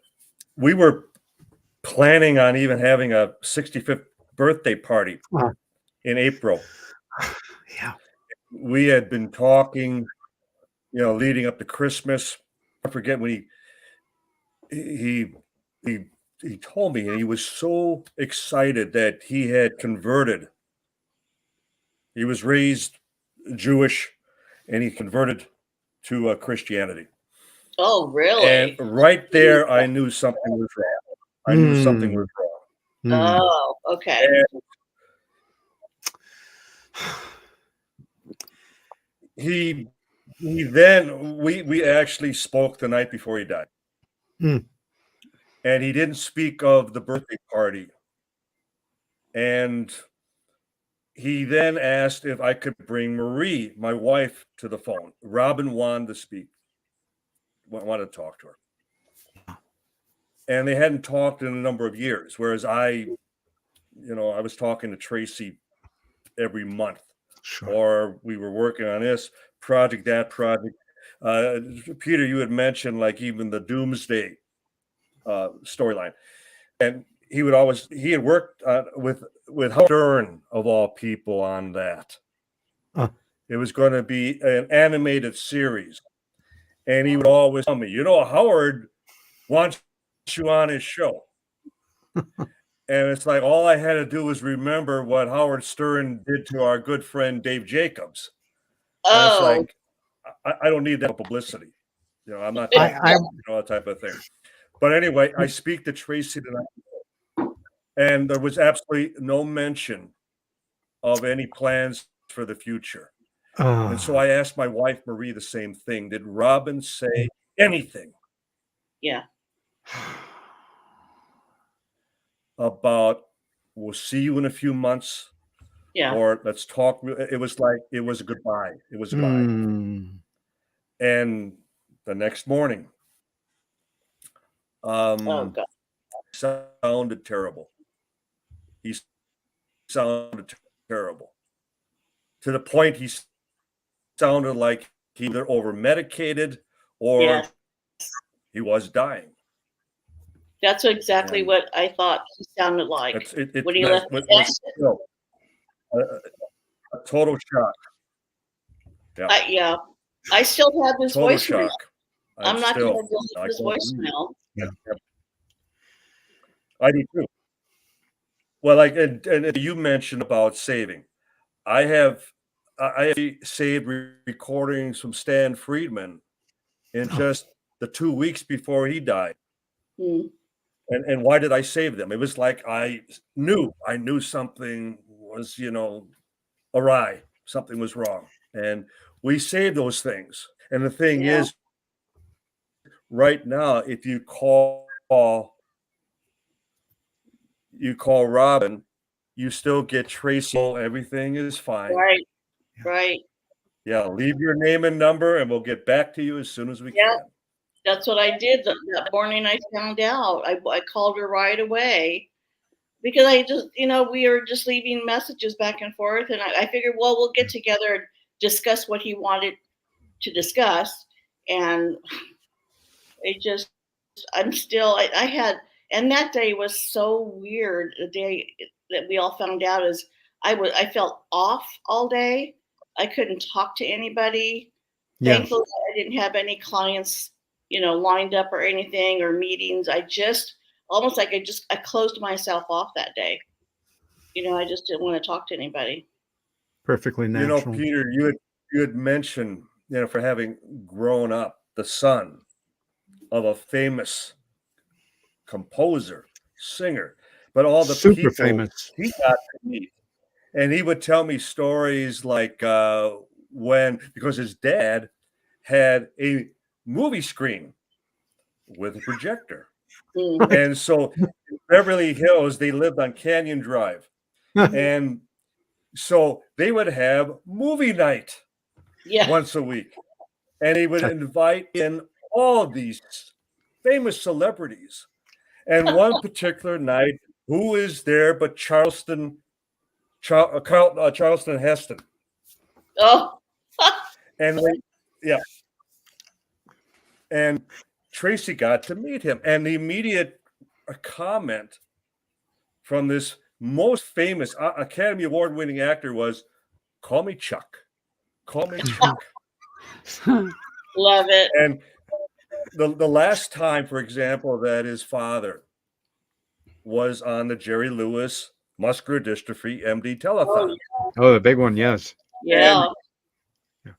we were planning on even having a 65th birthday party in April. Yeah. We had been talking, leading up to Christmas. I forget when he told me, and he was so excited that he had converted. He was raised Jewish, and he converted to Christianity. Oh, really? And right there, I knew something was wrong. I knew something was wrong. Oh, okay. And he then we actually spoke the night before he died. And he didn't speak of the birthday party. And he then asked if I could bring Marie, my wife, to the phone. Robin wanted to speak, wanted to talk to her. And they hadn't talked in a number of years, whereas I was talking to Tracy every month. Sure. Or we were working on this project, that project. Peter, you had mentioned like even the Doomsday storyline. And he had worked with Howard Stern of all people on that. It was going to be an animated series. And he would always tell me, Howard wants you on his show. And it's like all I had to do was remember what Howard Stern did to our good friend Dave Jacobs. And it's like I don't need that publicity. I'm not that type of thing. But anyway, I speak to Tracy tonight, and there was absolutely no mention of any plans for the future. And so I asked my wife Marie the same thing. Did Robin say anything? Yeah. About we'll see you in a few months. Yeah. Or let's talk. It was a goodbye. It was a goodbye. And the next morning, God. sounded terrible. He sounded terrible. To the point he sounded like he either over-medicated or he was dying. That's exactly what I thought he sounded like when he left the exit. A total shock. Yeah. I still have his voicemail. I'm not going to delete his voicemail. Yeah. I do too. Well, and you mentioned about saving. I have saved recordings from Stan Friedman in just the 2 weeks before he died. And why did I save them? It was like I knew something was, awry. Something was wrong. And we saved those things. And the thing is, right now, if you call Robin, you still get Tracy. Everything is fine. Right. Yeah, leave your name and number, and we'll get back to you as soon as we can. That's what I did that morning. I found out. I called her right away because I just, we were just leaving messages back and forth, and I figured, well, we'll get together and discuss what he wanted to discuss, and and that day was so weird. The day that we all found out is I felt off all day. I couldn't talk to anybody. Thankfully, I didn't have any clients, lined up or anything or meetings. I just almost like I closed myself off that day. I just didn't want to talk to anybody. Perfectly natural. Peter, you had mentioned, for having grown up the son of a famous composer, singer, but all the super people famous he got to meet. And he would tell me stories like because his dad had a movie screen with a projector. And so in Beverly Hills, they lived on Canyon Drive. And so they would have movie night once a week. And he would invite in all of these famous celebrities. And one particular night, who is there but Charleston Heston? Oh. And Tracy got to meet him. And the immediate comment from this most famous Academy Award-winning actor was, "Call me Chuck. Call me Chuck." Love it. And the last time, for example, that his father was on the Jerry Lewis Muscular Dystrophy MD telethon. Oh, the big one, yes. Yeah. And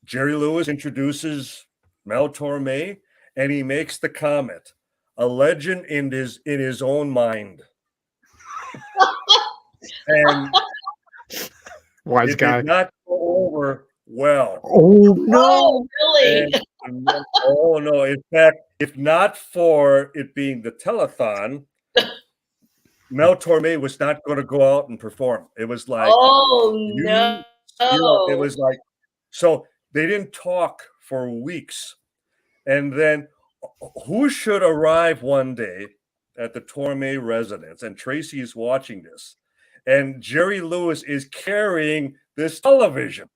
Jerry Lewis introduces Mel Torme, and he makes the comment, "A legend in his own mind." And Wise it guy. did not go over well. Oh no! Oh, really? Oh no! In fact, if not for it being the telethon, Mel Torme was not going to go out and perform. It was like, Oh, you know, it was like, so they didn't talk for weeks. And then who should arrive one day at the Torme residence? And Tracy is watching this. And Jerry Lewis is carrying this television.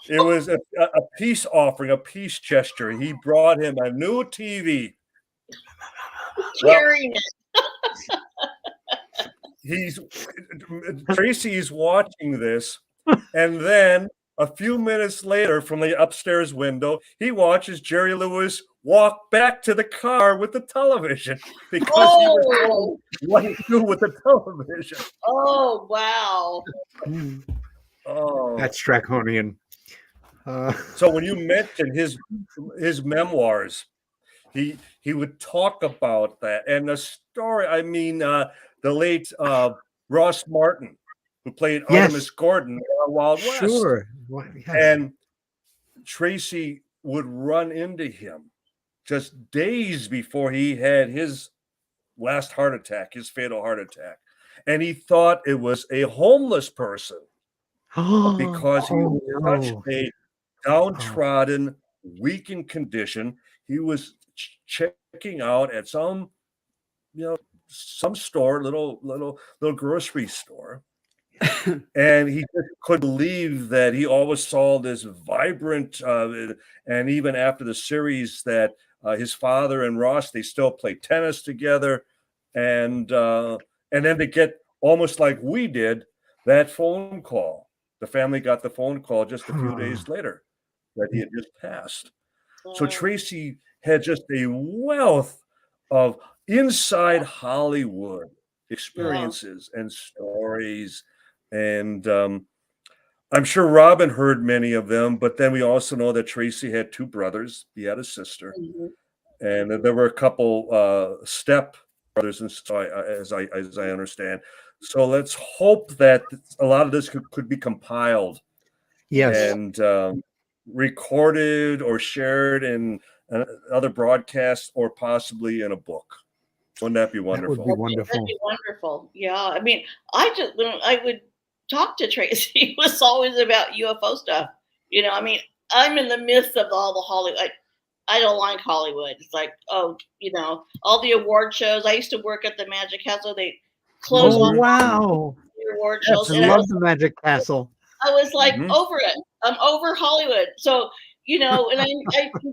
It was a peace offering, a peace gesture. He brought him a new TV. Carrying it. Tracy's watching this, and then a few minutes later, from the upstairs window, he watches Jerry Lewis walk back to the car with the television because he was told what to do with the television. Oh, wow. Oh, That's draconian. so when you mentioned his memoirs, he would talk about that and the story. I mean, the late Ross Martin, who played Artemis Gordon in Wild West. Sure. Yes. And Tracy would run into him just days before he had his last heart attack, his fatal heart attack. And he thought it was a homeless person because he was such a downtrodden, weakened condition. He was checking out at some store, little grocery store. And he just couldn't believe that he always saw this vibrant, and even after the series that his father and Ross, they still play tennis together. And then to get almost like we did, that phone call. The family got the phone call just a few days later that he had just passed. So Tracy had just a wealth of inside Hollywood experiences and stories. And I'm sure Robin heard many of them, but then we also know that Tracy had two brothers. He had a sister. And there were a couple step brothers, and so as I understand. So let's hope that a lot of this could be compiled, and recorded or shared in other broadcasts, or possibly in a book. Wouldn't that be wonderful? That would be wonderful. That'd be wonderful. Yeah. I mean, when I would talk to Tracy, it was always about UFO stuff. I mean, I'm in the midst of all the Hollywood. I don't like Hollywood. It's like, all the award shows. I used to work at the Magic Castle. They closed on wow. the award Yes, shows. I love the Magic Castle. I was like, over it. I'm over Hollywood. So, and I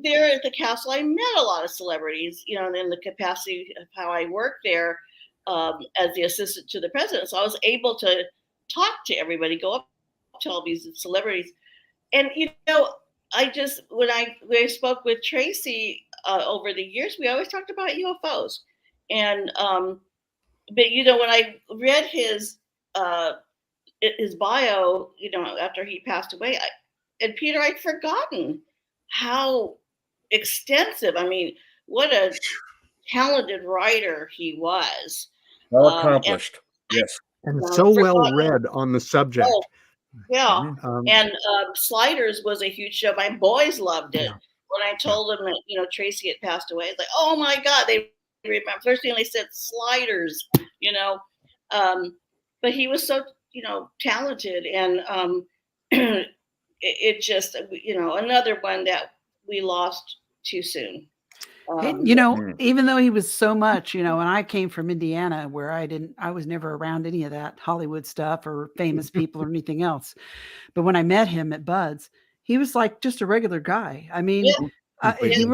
there at the castle, I met a lot of celebrities, in the capacity of how I worked there as the assistant to the president. So I was able to talk to everybody, go up to all these celebrities. And, I just, when I spoke with Tracy over the years, we always talked about UFOs. And, but, when I read his bio, after he passed away, and Peter, I'd forgotten how extensive, I mean, what a talented writer he was. Well accomplished. Yes. And so well read on the subject. Oh, yeah. And Sliders was a huge show. My boys loved it. When I told them that, Tracy had passed away, it's like, oh my God, they remember. First thing they said, Sliders, but he was so, talented. And it just, another one that we lost too soon. Even though he was so much, when I came from Indiana, where I was never around any of that Hollywood stuff or famous people or anything else. But when I met him at Bud's, he was like just a regular guy. I mean, he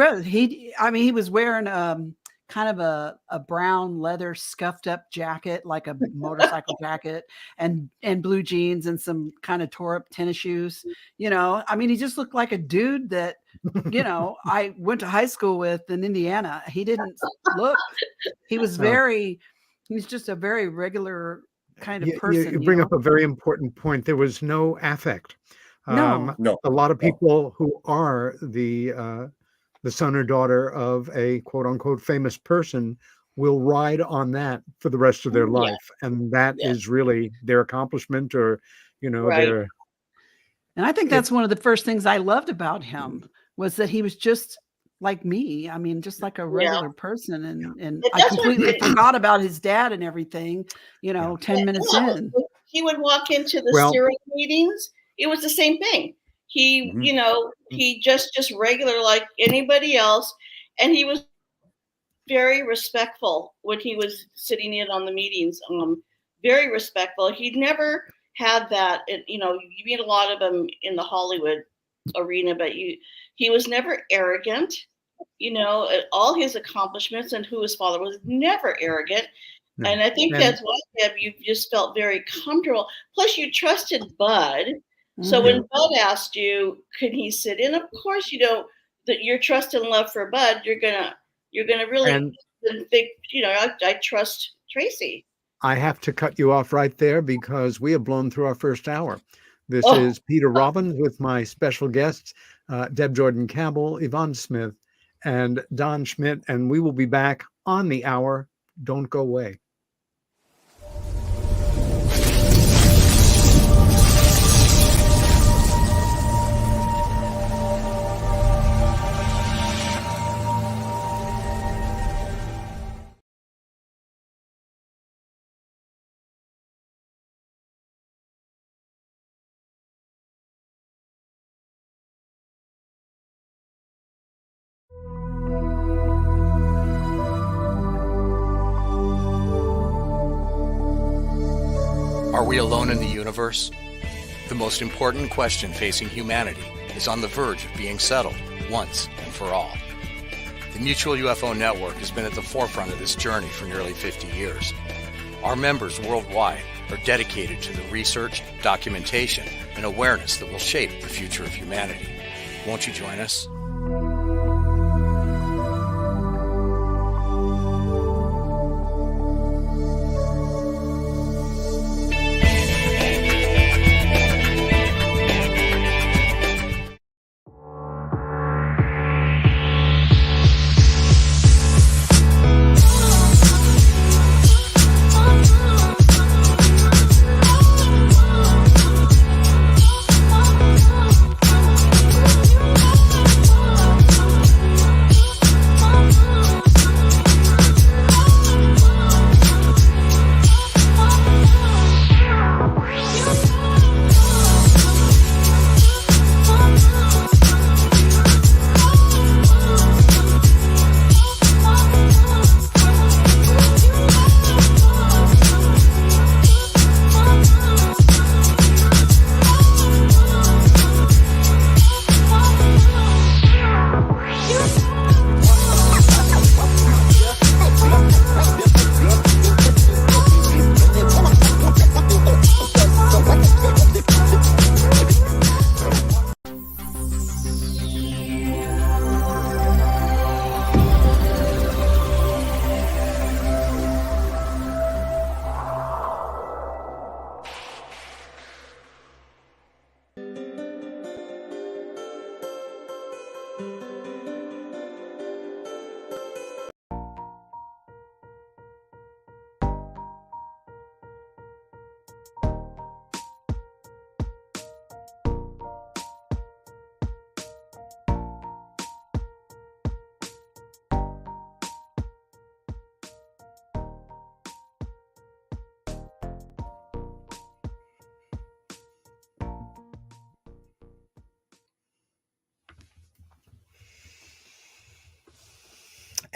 was wearing kind of a brown leather scuffed up jacket, like a motorcycle jacket, and blue jeans and some kind of tore up tennis shoes. I mean, he just looked like a dude that, I went to high school with in Indiana. He didn't look, he was just a very regular kind of person. You bring up a very important point. There was no affect. No. A lot of people who are the the son or daughter of a quote unquote famous person will ride on that for the rest of their Yeah. life. And that Yeah. is really their accomplishment, or, Right. their. And I think that's one of the first things I loved about him, was that he was just like me. I mean, just like a regular person. And But I that's what completely forgot about his dad and everything, 10 minutes in. he would walk into the Well- steering meetings. It was the same thing. He, he just regular like anybody else. And he was very respectful when he was sitting in on the meetings. Very respectful. He never had that. You meet a lot of them in the Hollywood arena, but he was never arrogant. All his accomplishments and who his father was, never arrogant. No. And I think that's why, Deb, you just felt very comfortable. Plus, you trusted Bud. So when Bud asked you, could he sit in? Of course, that your trust and love for Bud, you're gonna really think, I trust Tracy. I have to cut you off right there because we have blown through our first hour. This is Peter Robbins with my special guests, Deb Jordan Kauble, Yvonne Smith, and Don Schmitt, and we will be back on the hour. Don't go away. Are we alone in the universe? The most important question facing humanity is on the verge of being settled once and for all. The Mutual UFO Network has been at the forefront of this journey for nearly 50 years. Our members worldwide are dedicated to the research, documentation, and awareness that will shape the future of humanity. Won't you join us?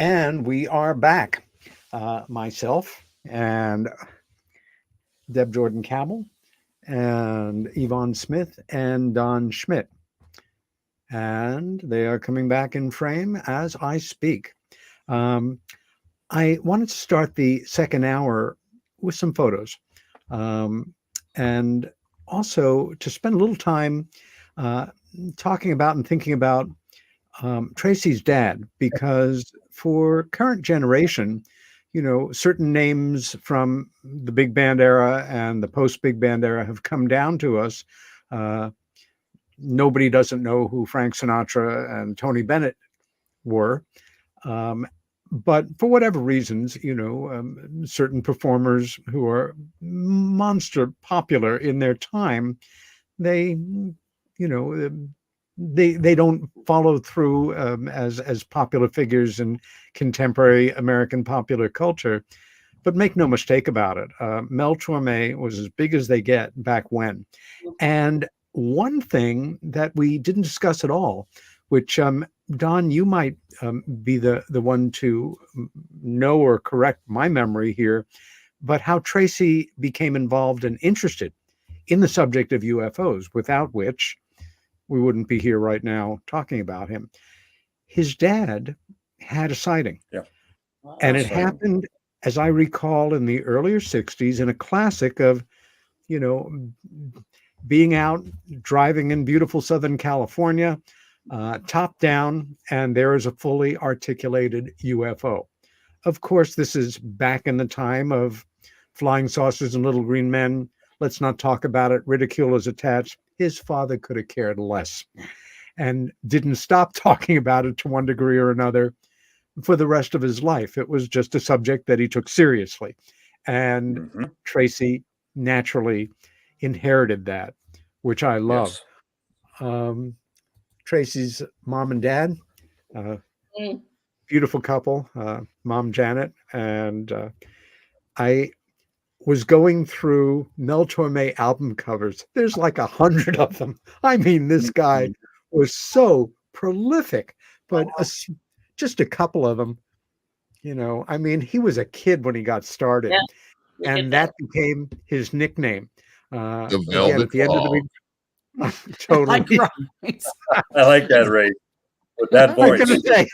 And we are back. Myself and Deb Jordan Kauble and Yvonne Smith and Don Schmitt. And they are coming back in frame as I speak. I wanted to start the second hour with some photos. And also to spend a little time talking about and thinking about Tracy's dad, because for current generation, certain names from the big band era and the post big band era have come down to us. Nobody doesn't know who Frank Sinatra and Tony Bennett were. But for whatever reasons, certain performers who are monster popular in their time, they, they don't follow through as popular figures in contemporary American popular culture. But make no mistake about it, Mel Torme was as big as they get back when. And one thing that we didn't discuss at all, which Don, you might be the one to know or correct my memory here, but how Tracy became involved and interested in the subject of UFOs, without which we wouldn't be here right now talking about him. His dad had a sighting. Yeah. And it happened, as I recall, in the earlier 60s, in a classic of, being out driving in beautiful Southern California, top down, and there is a fully articulated UFO. Of course, this is back in the time of flying saucers and little green men. Let's not talk about it. Ridicule is attached. His father could have cared less and didn't stop talking about it to one degree or another for the rest of his life. It was just a subject that he took seriously. And Tracy naturally inherited that, which I love. Yes. Tracy's mom and dad, beautiful couple, Mom Janet. And I was going through Mel Torme album covers. There's like 100 of them. I mean, this guy was so prolific, but just a couple of them, I mean, he was a kid when he got started, and that became his nickname. The Velvet at the end of the week, totally. I like that, Ray. With that voice. I'm going to say,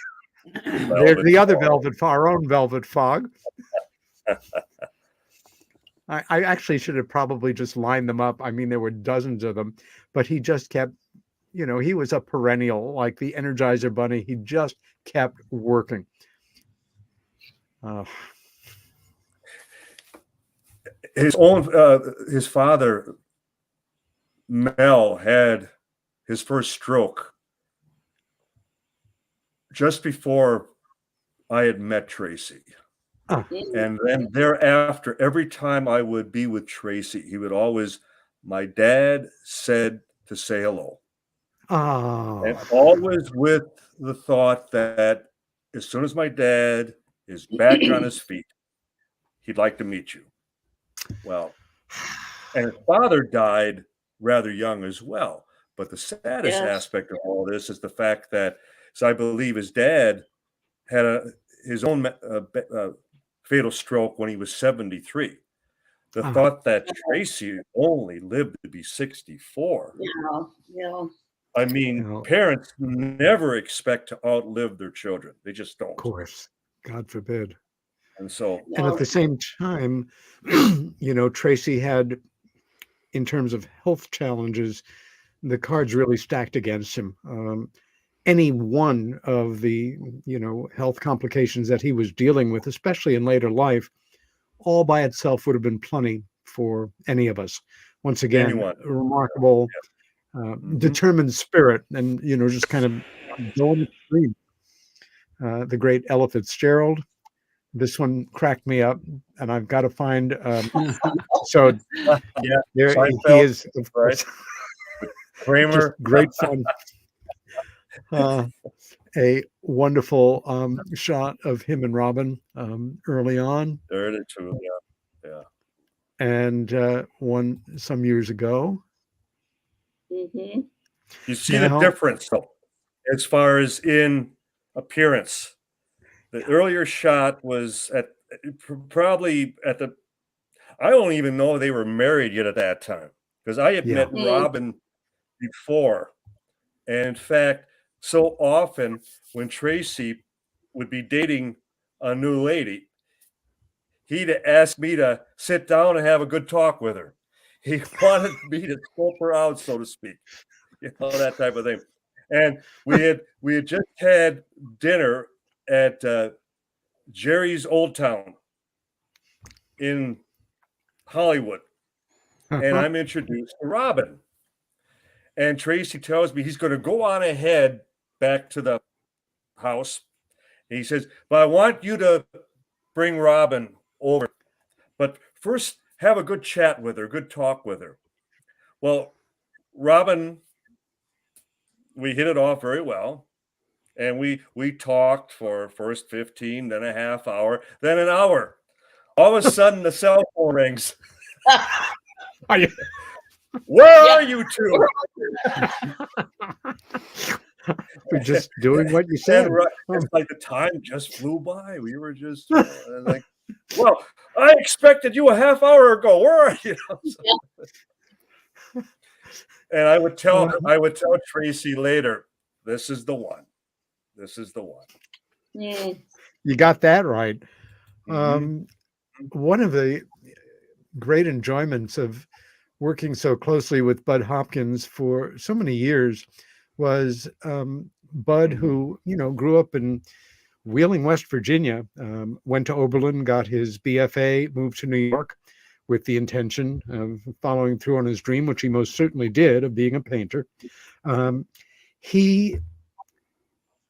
there's the other Velvet, our own Velvet Fog. I actually should have probably just lined them up. I mean, there were dozens of them, but he just kept, he was a perennial, like the Energizer Bunny. He just kept working. His father, Mel, had his first stroke just before I had met Tracy. And then thereafter, every time I would be with Tracy, he would always, my dad said to say hello. And always with the thought that as soon as my dad is back on his feet, he'd like to meet you. Well, and his father died rather young as well. But the saddest aspect of all this is the fact that, so I believe his dad had his own fatal stroke when he was 73. The thought that Tracy only lived to be 64. Yeah. I mean, parents never expect to outlive their children. They just don't. Of course. God forbid. And so, and at the same time, Tracy had, in terms of health challenges, the cards really stacked against him. Any one of the, health complications that he was dealing with, especially in later life, all by itself would have been plenty for any of us. Once again, a remarkable, determined spirit, and, just kind of going extreme. The great Ella Fitzgerald. This one cracked me up, and I've got to find. So there he is, of course. Kramer, great fun. A wonderful shot of him and Robin early on. 32, yeah. And one some years ago. You see the difference, though, as far as in appearance. The earlier shot was probably at the. I don't even know if they were married yet at that time, because I had met Robin before, and in fact, so often when Tracy would be dating a new lady, he'd ask me to sit down and have a good talk with her. He wanted me to scope her out, so to speak, that type of thing. And we had just had dinner at Jerry's Old Town in Hollywood, and I'm introduced to Robin. And Tracy tells me he's going to go on ahead back to the house. And he says, "But I want you to bring Robin over, but first have a good chat with her, good talk with her." Well, Robin, we hit it off very well. And we talked for first 15, then a half hour, then an hour. All of a sudden, the cell phone rings. Are you? Where are you two? We're just doing what you said. And it's like the time just flew by. We were just like, well, I expected you a half hour ago. Where are you? And I would tell Tracy later, this is the one. This is the one. You got that right. One of the great enjoyments of working so closely with Bud Hopkins for so many years was Bud, who, grew up in Wheeling, West Virginia, went to Oberlin, got his BFA, moved to New York with the intention of following through on his dream, which he most certainly did, of being a painter. He,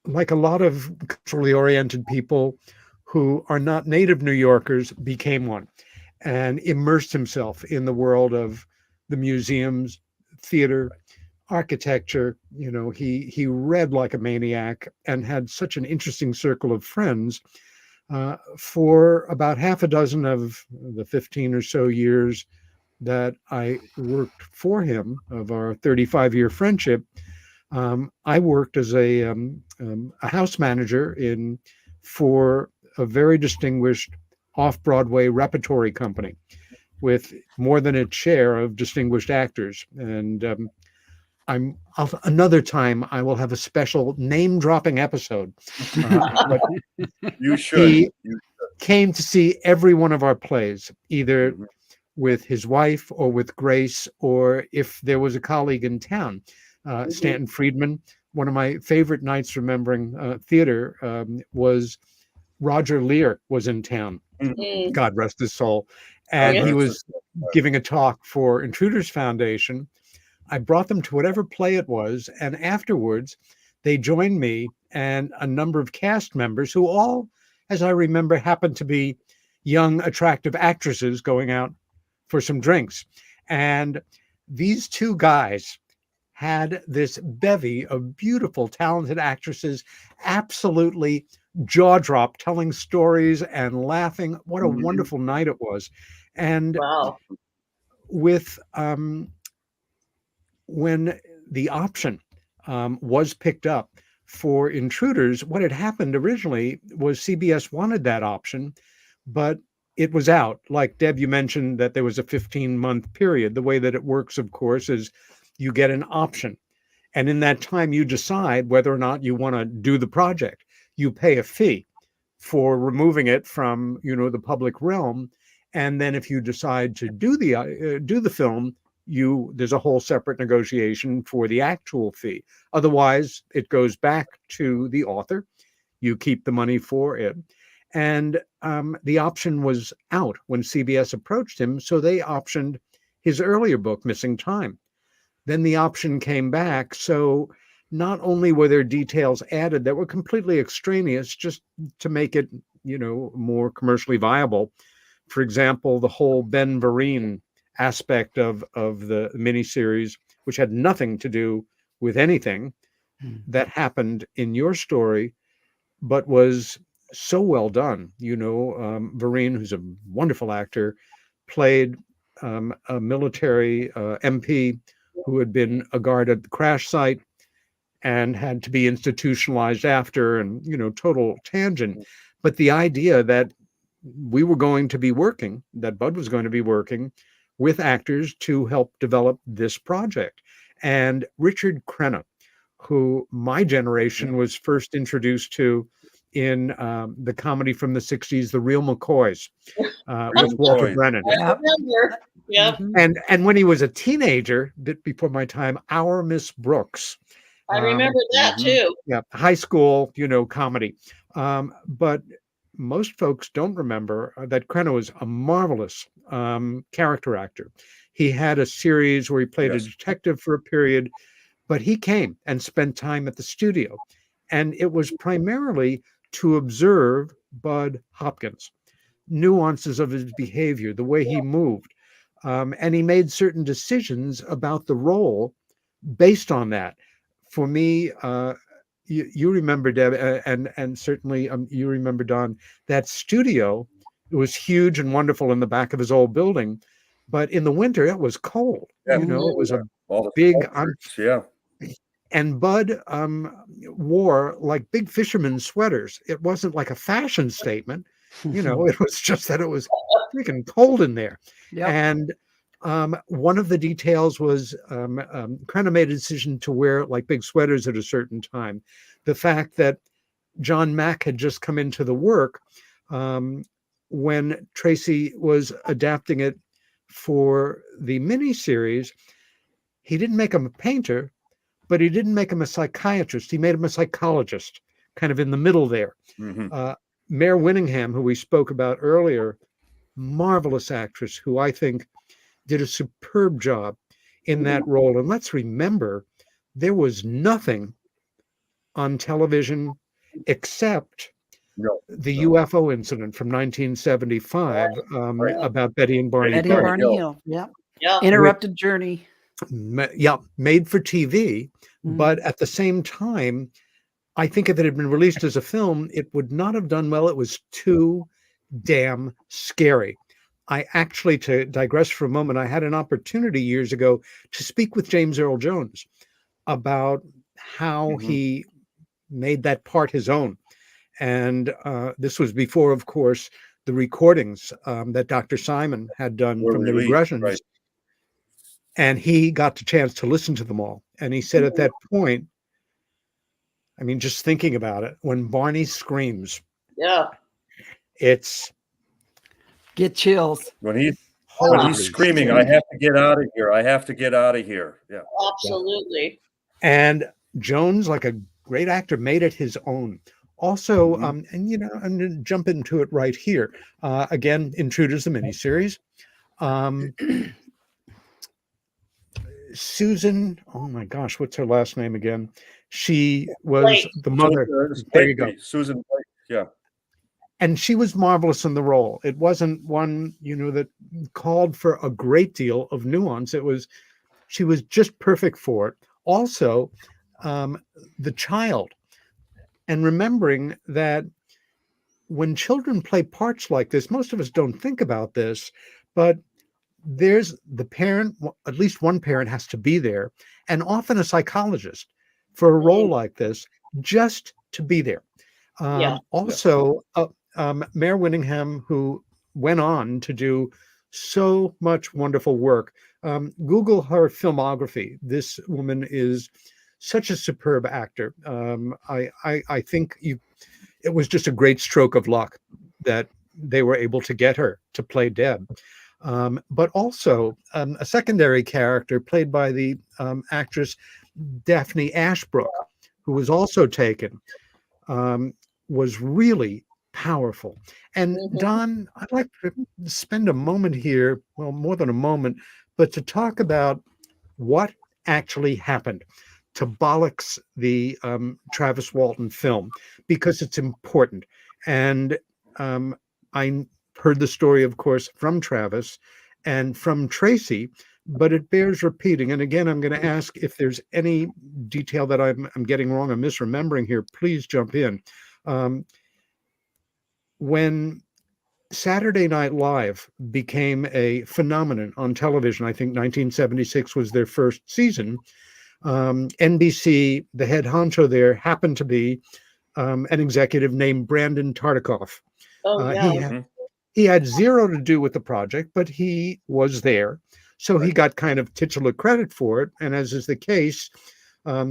like a lot of culturally oriented people who are not native New Yorkers, became one and immersed himself in the world of the museums, theater, architecture. He read like a maniac and had such an interesting circle of friends. For about half a dozen of the 15 or so years that I worked for him, of our 35-year friendship, I worked as a house manager for a very distinguished off-Broadway repertory company with more than its share of distinguished actors. And another time I will have a special name-dropping episode. But you should. He came to see every one of our plays, either with his wife or with Grace, or if there was a colleague in town. Stanton Friedman. One of my favorite nights remembering theater was Roger Lear was in town. God rest his soul. And he was giving a talk for Intruders Foundation. I brought them to whatever play it was, and afterwards they joined me and a number of cast members who all, as I remember, happened to be young, attractive actresses going out for some drinks. And these two guys had this bevy of beautiful, talented actresses, absolutely jaw-dropped, telling stories and laughing. What a wonderful night it was. And with when the option was picked up for Intruders, what had happened originally was CBS wanted that option, but it was out. Like Deb, you mentioned that there was a 15-month period. The way that it works, of course, is you get an option. And in that time, you decide whether or not you want to do the project. You pay a fee for removing it from, the public realm. And then if you decide to do the film, there's a whole separate negotiation for the actual fee. Otherwise, it goes back to the author. You keep the money for it. And the option was out when CBS approached him. So they optioned his earlier book, Missing Time. Then the option came back. So not only were there details added that were completely extraneous just to make it, more commercially viable. For example, the whole Ben Vereen aspect of the miniseries, which had nothing to do with anything that happened in your story, but was so well done. Vereen, who's a wonderful actor, played a military MP who had been a guard at the crash site and had to be institutionalized after, and, total tangent. But the idea that we were going to be working, that Bud was going to be working with actors to help develop this project. And Richard Crenna, who my generation was first introduced to in the comedy from the 60s, The Real McCoys, with Walter Brennan. Yep. And when he was a teenager, a bit before my time, Our Miss Brooks. I remember that too. Yeah, high school, comedy. But most folks don't remember that Crenna was a marvelous character actor. He had a series where he played a detective for a period, but he came and spent time at the studio And it was primarily to observe Bud Hopkins, nuances of his behavior, the way he moved. And he made certain decisions about the role based on that. For me, you remember, Deb, and certainly you remember, Don, that studio. It was huge and wonderful in the back of his old building, but in the winter it was cold. Yeah. You know, it was a All the big, sculptures, yeah. and Bud wore like big fisherman sweaters. It wasn't like a fashion statement, you know. It was just that it was freaking cold in there. Yep. And one of the details was kind of made a decision to wear like big sweaters at a certain time. The fact that John Mack had just come into the work when Tracy was adapting it for the miniseries, he didn't make him a painter, but he didn't make him a psychiatrist. He made him a psychologist, kind of in the middle there. Mare Winningham, who we spoke about earlier, marvelous actress who I think did a superb job in that role. And let's remember, there was nothing on television except the UFO incident from 1975 about Betty and Barney Betty and Barney Hill. Yep. Yeah. Interrupted Journey. Yeah, made for TV, but at the same time, I think if it had been released as a film, it would not have done well. It was too damn scary. I actually, to digress for a moment, I had an opportunity years ago to speak with James Earl Jones about how he made that part his own. And this was before, of course, the recordings that Dr. Simon had done from the regressions. Right. And he got the chance to listen to them all. And he said at that point, I mean, just thinking about it, when Barney screams, it's get chills. When he's screaming, I have to get out of here. I have to get out of here. Yeah. Absolutely. And Jones, like a great actor, made it his own. Also, and you know, I'm going to jump into it right here. Again, Intruders, the miniseries. Susan, oh my gosh, what's her last name again? She was the mother. There you go. Susan Blake, yeah. And she was marvelous in the role. It wasn't one, you know, that called for a great deal of nuance. She was just perfect for it. Also, the child. And remembering that when children play parts like this, most of us don't think about this, but there's the parent, at least one parent has to be there, and often a psychologist for a role like this, just to be there. Also, Mare Winningham, who went on to do so much wonderful work. Google her filmography. This woman is such a superb actor. I think it was just a great stroke of luck that they were able to get her to play Deb. But also a secondary character played by the actress Daphne Ashbrook, who was also taken, was really powerful. And Don, I'd like to spend a moment here, well, more than a moment, but to talk about what actually happened to bollocks the Travis Walton film, because it's important. And I heard the story, of course, from Travis and from Tracy, but it bears repeating. And again, I'm going to ask if there's any detail that I'm getting wrong or misremembering here, please jump in. When Saturday Night Live became a phenomenon on television, I think 1976 was their first season, NBC, the head honcho there, happened to be an executive named Brandon Tartikoff. He had zero to do with the project, but he was there. So he got kind of titular credit for it. And as is the case,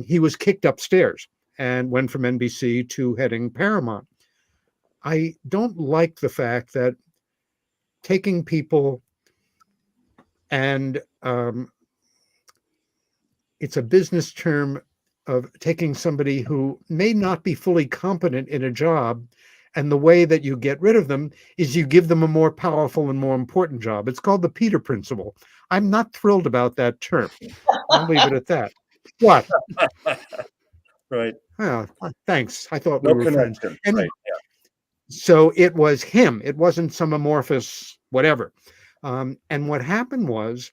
he was kicked upstairs and went from NBC to heading Paramount. I don't like the fact that taking people and it's a business term of taking somebody who may not be fully competent in a job, and the way that you get rid of them is you give them a more powerful and more important job. It's called the Peter Principle. I'm not thrilled about that term. I'll leave it at that. What? Right. Oh, thanks. I thought we No were friends. connection. And Right. so it was him. It wasn't some amorphous whatever. And what happened was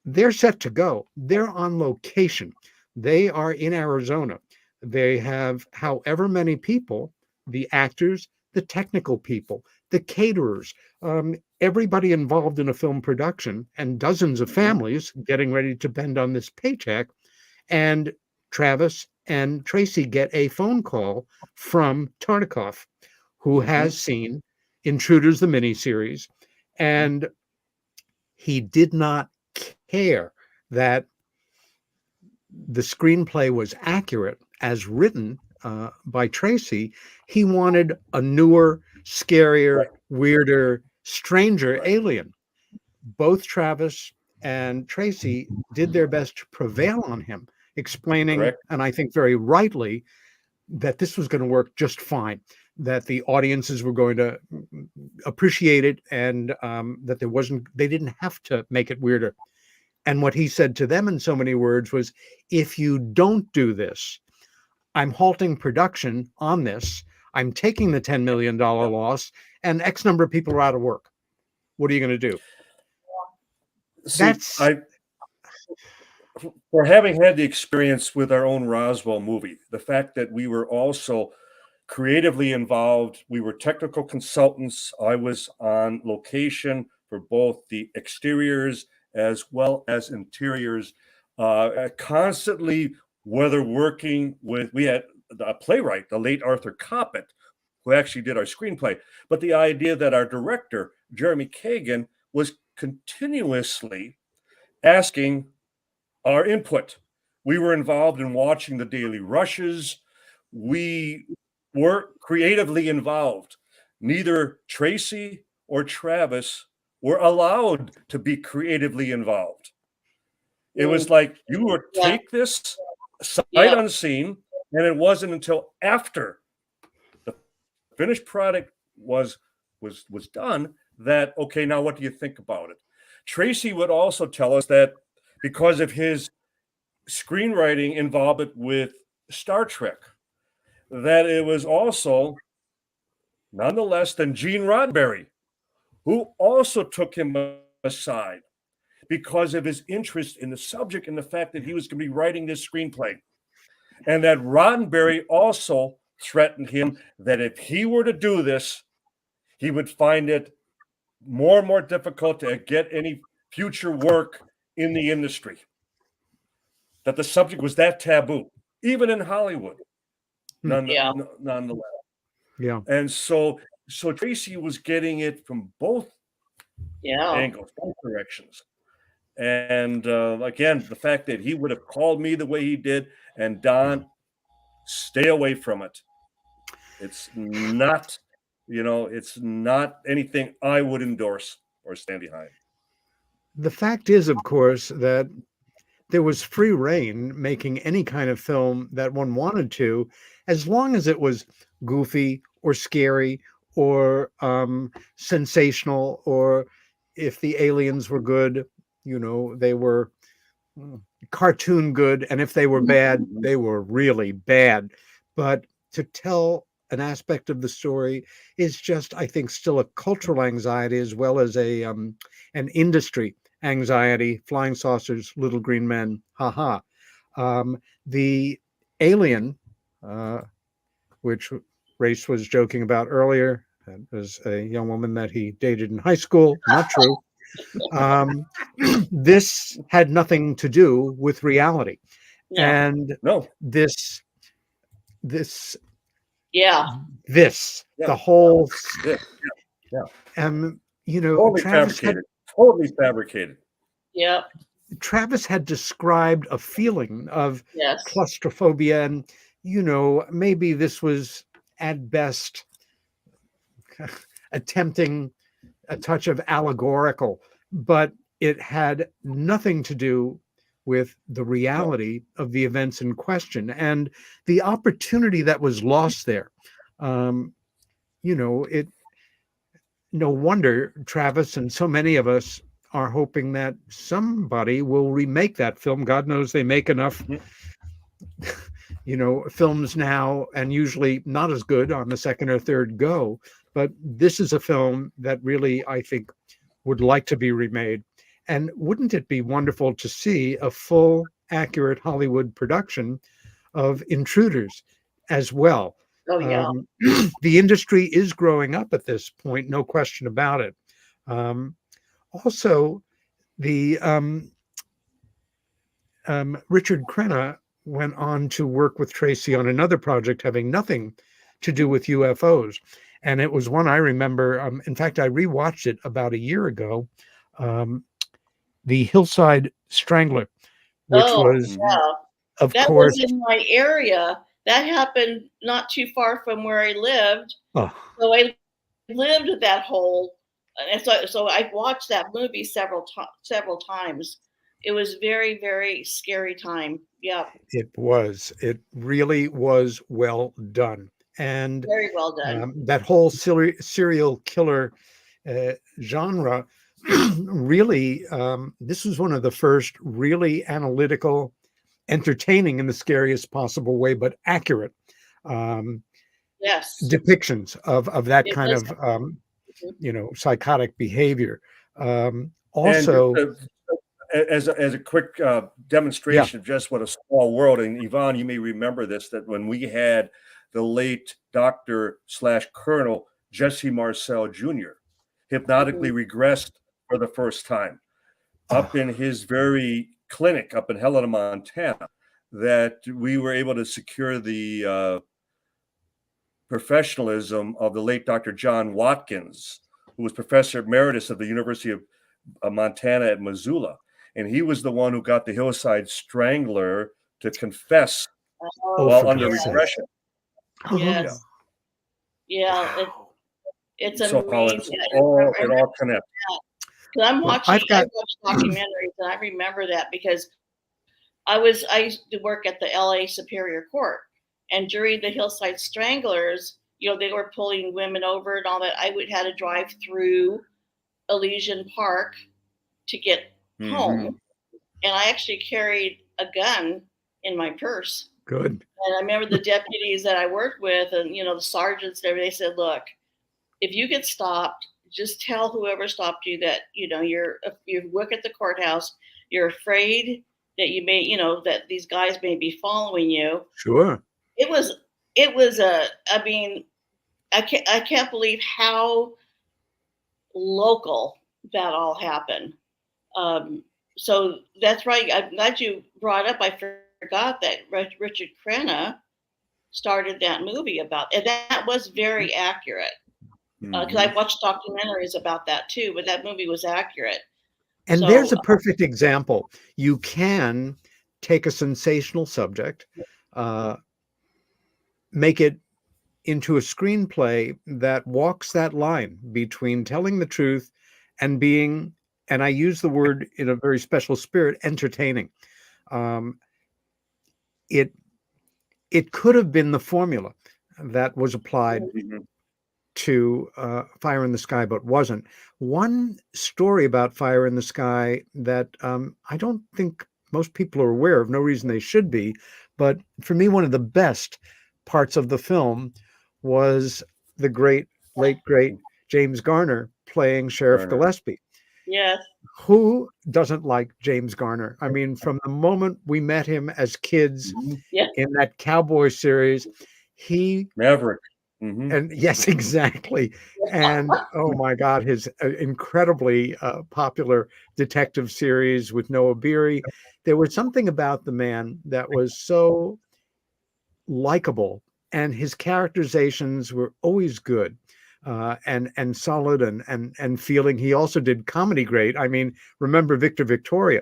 they're set to go. They're on location. They are in Arizona. They have however many people, the actors, the technical people, the caterers, everybody involved in a film production, and dozens of families getting ready to bend on this paycheck. And Travis and Tracy get a phone call from Tartikoff, who has seen Intruders, the miniseries, and he did not care that the screenplay was accurate as written by Tracy. He wanted a newer, scarier, weirder, stranger alien. Both Travis and Tracy did their best to prevail on him, explaining, Correct. and I think very rightly, that this was going to work just fine, that the audiences were going to appreciate it, and that they didn't have to make it weirder. And what he said to them in so many words was, if you don't do this, I'm halting production on this. I'm taking the $10 million loss, and X number of people are out of work. What are you going to do? See, for having had the experience with our own Roswell movie, the fact that we were also creatively involved, we were technical consultants. I was on location for both the exteriors as well as interiors, constantly, whether working with, we had a playwright, the late Arthur Coppett, who actually did our screenplay. But the idea that our director, Jeremy Kagan, was continuously asking our input. We were involved in watching the daily rushes. We were creatively involved. Neither Tracy or Travis were allowed to be creatively involved. It was like you would take this sight unseen, and it wasn't until after the finished product was done that, okay, now what do you think about it? Tracy would also tell us that because of his screenwriting involvement with Star Trek, that it was also none less than Gene Roddenberry, who also took him aside because of his interest in the subject and the fact that he was going to be writing this screenplay. And that Roddenberry also threatened him that if he were to do this, he would find it more and more difficult to get any future work in the industry. That the subject was that taboo, even in Hollywood, nonetheless. Yeah. And so Tracy was getting it from both angles, both directions. And again, the fact that he would have called me the way he did, and Don, stay away from it. It's not, it's not anything I would endorse or stand behind. The fact is, of course, that there was free reign making any kind of film that one wanted to, as long as it was goofy or scary or sensational, or if the aliens were good, they were cartoon good, and if they were bad, they were really bad. But to tell an aspect of the story is just, I think, still a cultural anxiety as well as an industry anxiety. Flying saucers, little green men, haha. The Alien, which Race was joking about earlier, that was a young woman that he dated in high school. Not true. This had nothing to do with reality. And this, the whole, totally fabricated. Yeah. Travis had described a feeling of claustrophobia, and maybe this was at best attempting a touch of allegorical, but it had nothing to do with the reality of the events in question and the opportunity that was lost there. It, no wonder Travis and so many of us are hoping that somebody will remake that film. God knows they make enough, films now, and usually not as good on the second or third go. But this is a film that really, I think, would like to be remade. And wouldn't it be wonderful to see a full, accurate Hollywood production of Intruders as well? Oh yeah. The industry is growing up at this point, no question about it. Also, the Richard Crenna went on to work with Tracy on another project having nothing to do with UFOs. And it was one I remember. In fact, I rewatched it about a year ago. The Hillside Strangler, which was, of that course, was in my area. That happened not too far from where I lived. Oh. So I lived that whole, and so I watched that movie several times. It was very, very scary time. Yeah. It was. It really was well done. And very well done. That whole serial killer genre, really, this was one of the first really analytical, entertaining in the scariest possible way, but accurate yes, depictions of that it kind was. of psychotic behavior. Also, and, as a quick demonstration of just what a small world, and Yvonne, you may remember this, that when we had the late Dr./Colonel Jesse Marcel Jr. hypnotically regressed for the first time up in his very clinic up in Helena, Montana, that we were able to secure the professionalism of the late Dr. John Watkins, who was professor emeritus of the University of Montana at Missoula. And he was the one who got the Hillside Strangler to confess while under repression. Yes. Yeah. It's amazing. It all connects. I watched documentaries, and I remember that because I used to work at the LA Superior Court, and during the Hillside Stranglers, they were pulling women over and all that. I had to drive through Elysian Park to get home, and I actually carried a gun in my purse. Good. And I remember the deputies that I worked with, and the sergeants and everything, they said, "Look, if you get stopped, just tell whoever stopped you that you work at the courthouse. You're afraid that you may, that these guys may be following you." Sure. It was I mean, I can't believe how local that all happened. So that's right. I'm glad you brought up. I forgot that Richard Crenna started that movie and that was very accurate. Because I watched documentaries about that too, but that movie was accurate. And there's a perfect example. You can take a sensational subject, make it into a screenplay that walks that line between telling the truth and being, and I use the word in a very special spirit, entertaining. It could have been the formula that was applied to Fire in the Sky, but wasn't. One story about Fire in the Sky that I don't think most people are aware of, no reason they should be, but for me, one of the best parts of the film was the late great James Garner playing Sheriff Gillespie. Yes. Who doesn't like James Garner? I mean, from the moment we met him as kids in that Cowboy series, Maverick. And yes, exactly. And oh my God, his incredibly popular detective series with Noah Beery. There was something about the man that was so likable, and his characterizations were always good and solid and feeling. He also did comedy great. I mean, remember Victor Victoria?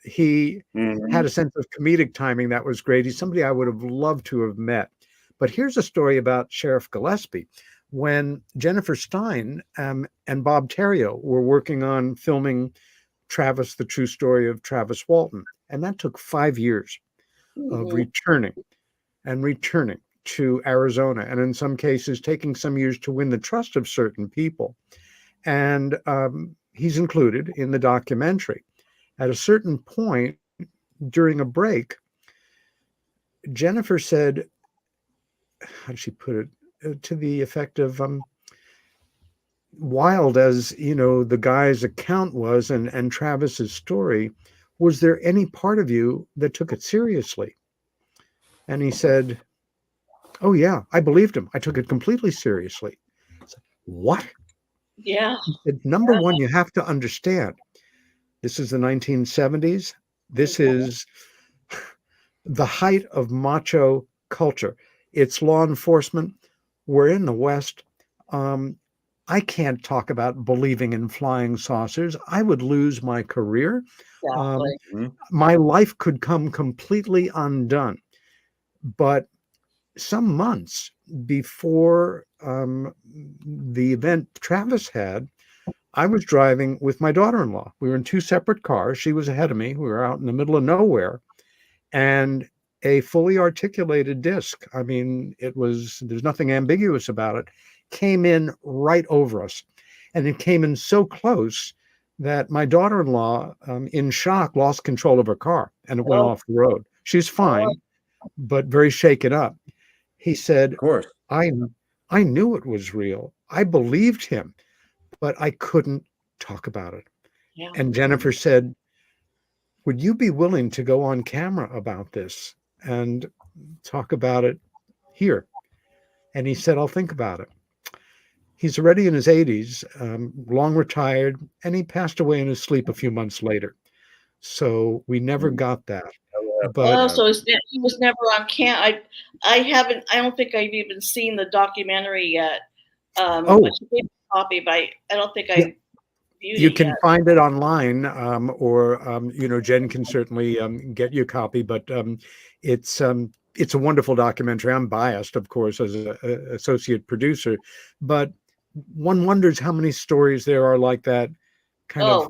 He had a sense of comedic timing that was great. He's somebody I would have loved to have met. But here's a story about Sheriff Gillespie. When Jennifer Stein and Bob Terrio were working on filming Travis, the true story of Travis Walton, and that took 5 years of returning to Arizona, and in some cases taking some years to win the trust of certain people. And he's included in the documentary. At a certain point during a break, Jennifer said, how did she put it? To the effect of, wild as, the guy's account was and Travis's story, was there any part of you that took it seriously? And he said, oh yeah, I believed him. I took it completely seriously. What? Yeah. He said, number one, you have to understand, this is the 1970s. This is the height of macho culture. It's law enforcement. We're in the West. I can't talk about believing in flying saucers. I would lose my career. Exactly. My life could come completely undone. But some months before the event Travis had, I was driving with my daughter-in-law. We were in two separate cars. She was ahead of me. We were out in the middle of nowhere. And a fully articulated disc, I mean, there's nothing ambiguous about it, came in right over us. And it came in so close that my daughter-in-law, in shock, lost control of her car and it went off the road. She's fine, but very shaken up. He said, Of course. I knew it was real. I believed him, but I couldn't talk about it. Yeah. And Jennifer said, would you be willing to go on camera about this and talk about it here? And he said, I'll think about it. He's already in his 80s, long retired, and he passed away in his sleep a few months later. So we never got that. But so he was never on cam. I don't think I've even seen the documentary yet. I should give a copy, but I don't think I viewed you it can yet. find it online, or Jen can certainly get you a copy. But it's a wonderful documentary. I'm biased, of course, as an associate producer, but one wonders how many stories there are like that, kind of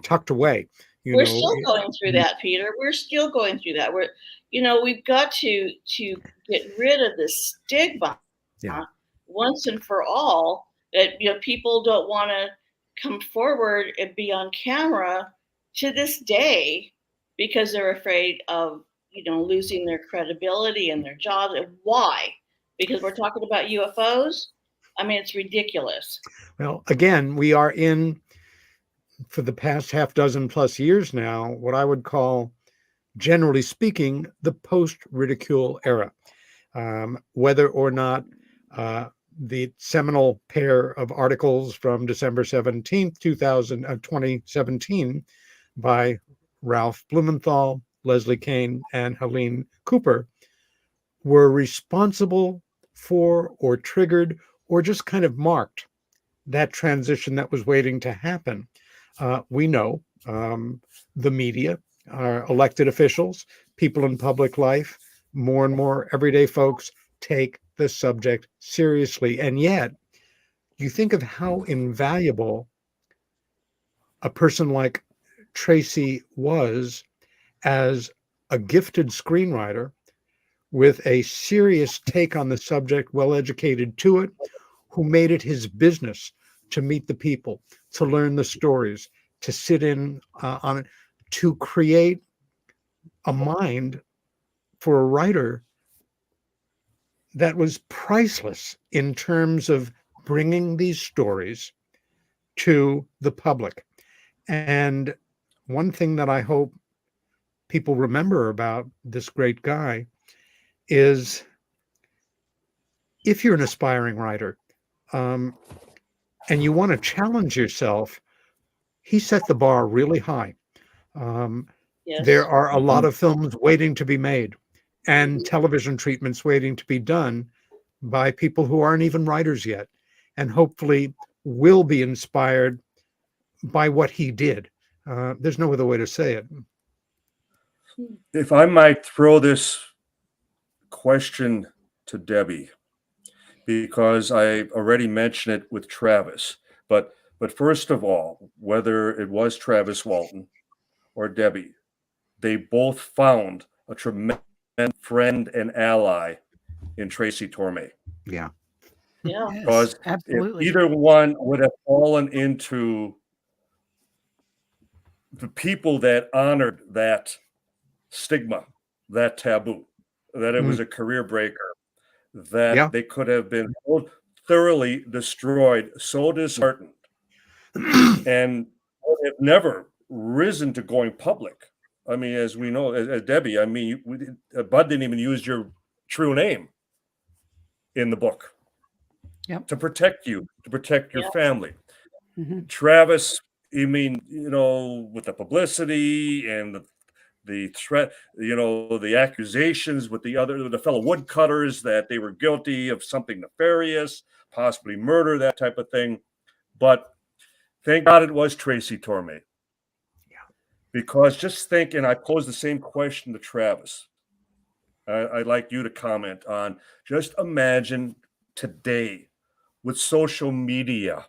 tucked away. We're still going through that, Peter. We're still going through that. We've got to get rid of this stigma once and for all, that people don't want to come forward and be on camera to this day because they're afraid of losing their credibility and their job. Why? Because we're talking about UFOs? I mean, it's ridiculous. Well, again, we are in, for the past half dozen plus years now, what I would call, generally speaking, the post-ridicule era. Whether or not the seminal pair of articles from December 17th, 2017 by Ralph Blumenthal, Leslie Kane, and Helene Cooper were responsible for or triggered or just kind of marked that transition that was waiting to happen. We know the media, our elected officials, people in public life, more and more everyday folks take the subject seriously. And yet, you think of how invaluable a person like Tracy was as a gifted screenwriter with a serious take on the subject, well-educated to it, who made it his business to meet the people, to learn the stories, to sit in on it, to create a mind for a writer that was priceless in terms of bringing these stories to the public. And one thing that I hope people remember about this great guy is, if you're an aspiring writer and you want to challenge yourself, he set the bar really high. Yes. There are a lot of films waiting to be made and television treatments waiting to be done by people who aren't even writers yet, and hopefully will be inspired by what he did. There's no other way to say it. If I might throw this question to Debbie, because I already mentioned it with Travis, but first of all, whether it was Travis Walton or Debbie, they both found a tremendous friend and ally in Tracy Tormé. Yeah. Yeah. Because Yes, absolutely. if either one would have fallen into the people that honored that stigma, that taboo, that it was a career breaker, that they could have been so thoroughly destroyed, so disheartened, and have never risen to going public. I mean, as we know, as Debbie, I mean, Bud didn't even use your true name in the book to protect you, to protect your family. Travis, I mean, you know, with the publicity and the threat, you know, the accusations with the fellow woodcutters that they were guilty of something nefarious, possibly murder, that type of thing. But thank God it was Tracy Tormé. Because just think, and I posed the same question to Travis. I'd like you to comment on, just imagine today with social media,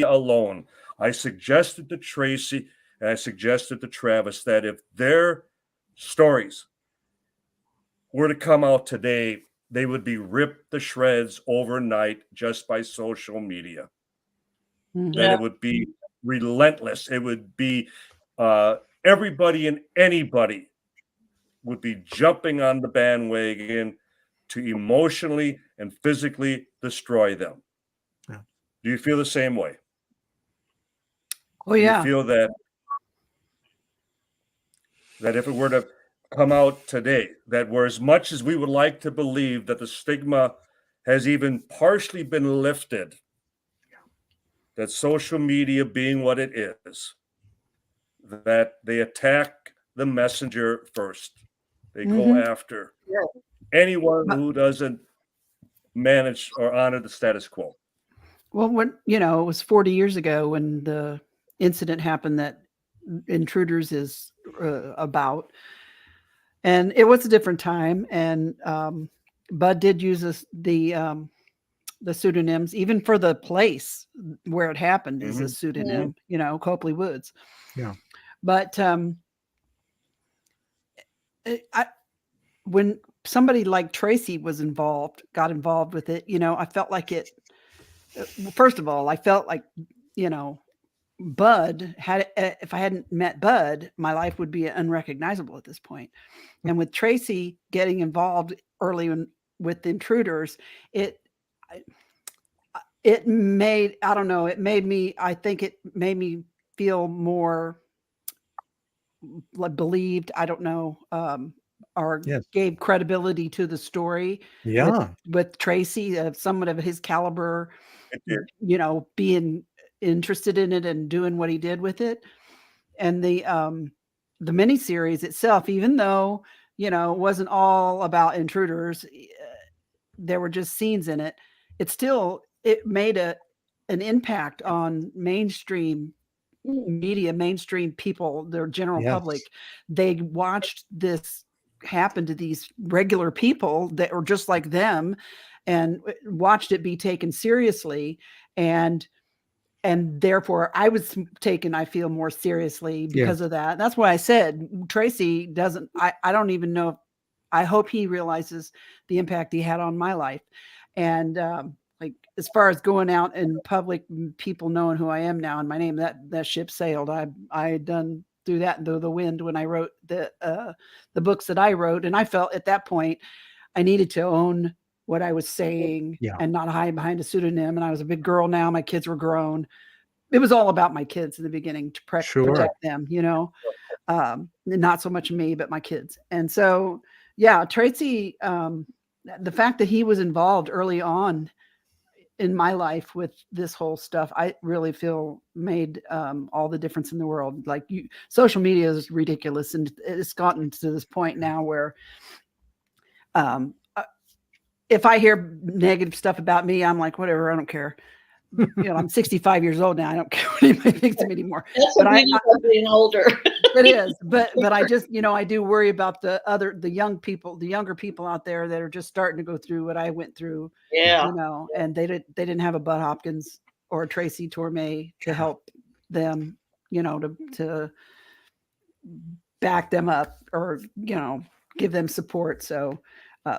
alone. I suggested to Tracy and I suggested to Travis that if their stories were to come out today, they would be ripped to shreds overnight just by social media. That it would be relentless. It would be everybody and anybody would be jumping on the bandwagon to emotionally and physically destroy them. Do you feel the same way? Oh, yeah. Do you feel that if it were to come out today, that were, as much as we would like to believe that the stigma has even partially been lifted, that social media being what it is, that they attack the messenger first. They go after anyone who doesn't manage or honor the status quo. Well, when, you know, it was 40 years ago when the incident happened that Intruders is about, and it was a different time. And Bud did use the pseudonyms, even for the place where it happened is a pseudonym, you know, Copley Woods. Yeah. But when somebody like Tracy got involved with it, you know, I felt like it, first of all, I felt like, you know, Bud if I hadn't met Bud, my life would be unrecognizable at this point. And with Tracy getting involved early with Intruders, it made me feel more like believed. I don't know, or gave credibility to the story. With Tracy, someone of his caliber, you know, being interested in it and doing what he did with it. And the miniseries itself, even though, you know, it wasn't all about Intruders, there were just scenes in it. It made an impact on mainstream media, mainstream people, their general public. They watched this happen to these regular people that were just like them and watched it be taken seriously. And therefore I was taken, I feel, more seriously because of that. That's why I said Tracy doesn't, I don't even know. I hope he realizes the impact he had on my life. And like, as far as going out in public, people knowing who I am now and my name, that ship sailed. I done threw that into the wind when I wrote the books that I wrote. And I felt at that point I needed to own what I was saying and not hide behind a pseudonym. And I was a big girl now. My kids were grown. It was all about my kids in the beginning to protect them, you know, not so much me, but my kids. And so, Tracy, the fact that he was involved early on in my life with this whole stuff, I really feel made all the difference in the world. Like, social media is ridiculous. And it's gotten to this point now where, if I hear negative stuff about me, I'm like, whatever, I don't care. You know, I'm 65 years old now. I don't care what anybody thinks of me anymore. That's being older. It is, but I just, you know, I do worry about the young people, the younger people out there that are just starting to go through what I went through. Yeah. You know, and they didn't have a Bud Hopkins or a Tracy Tormé to help them, you know, to back them up or, you know, give them support. So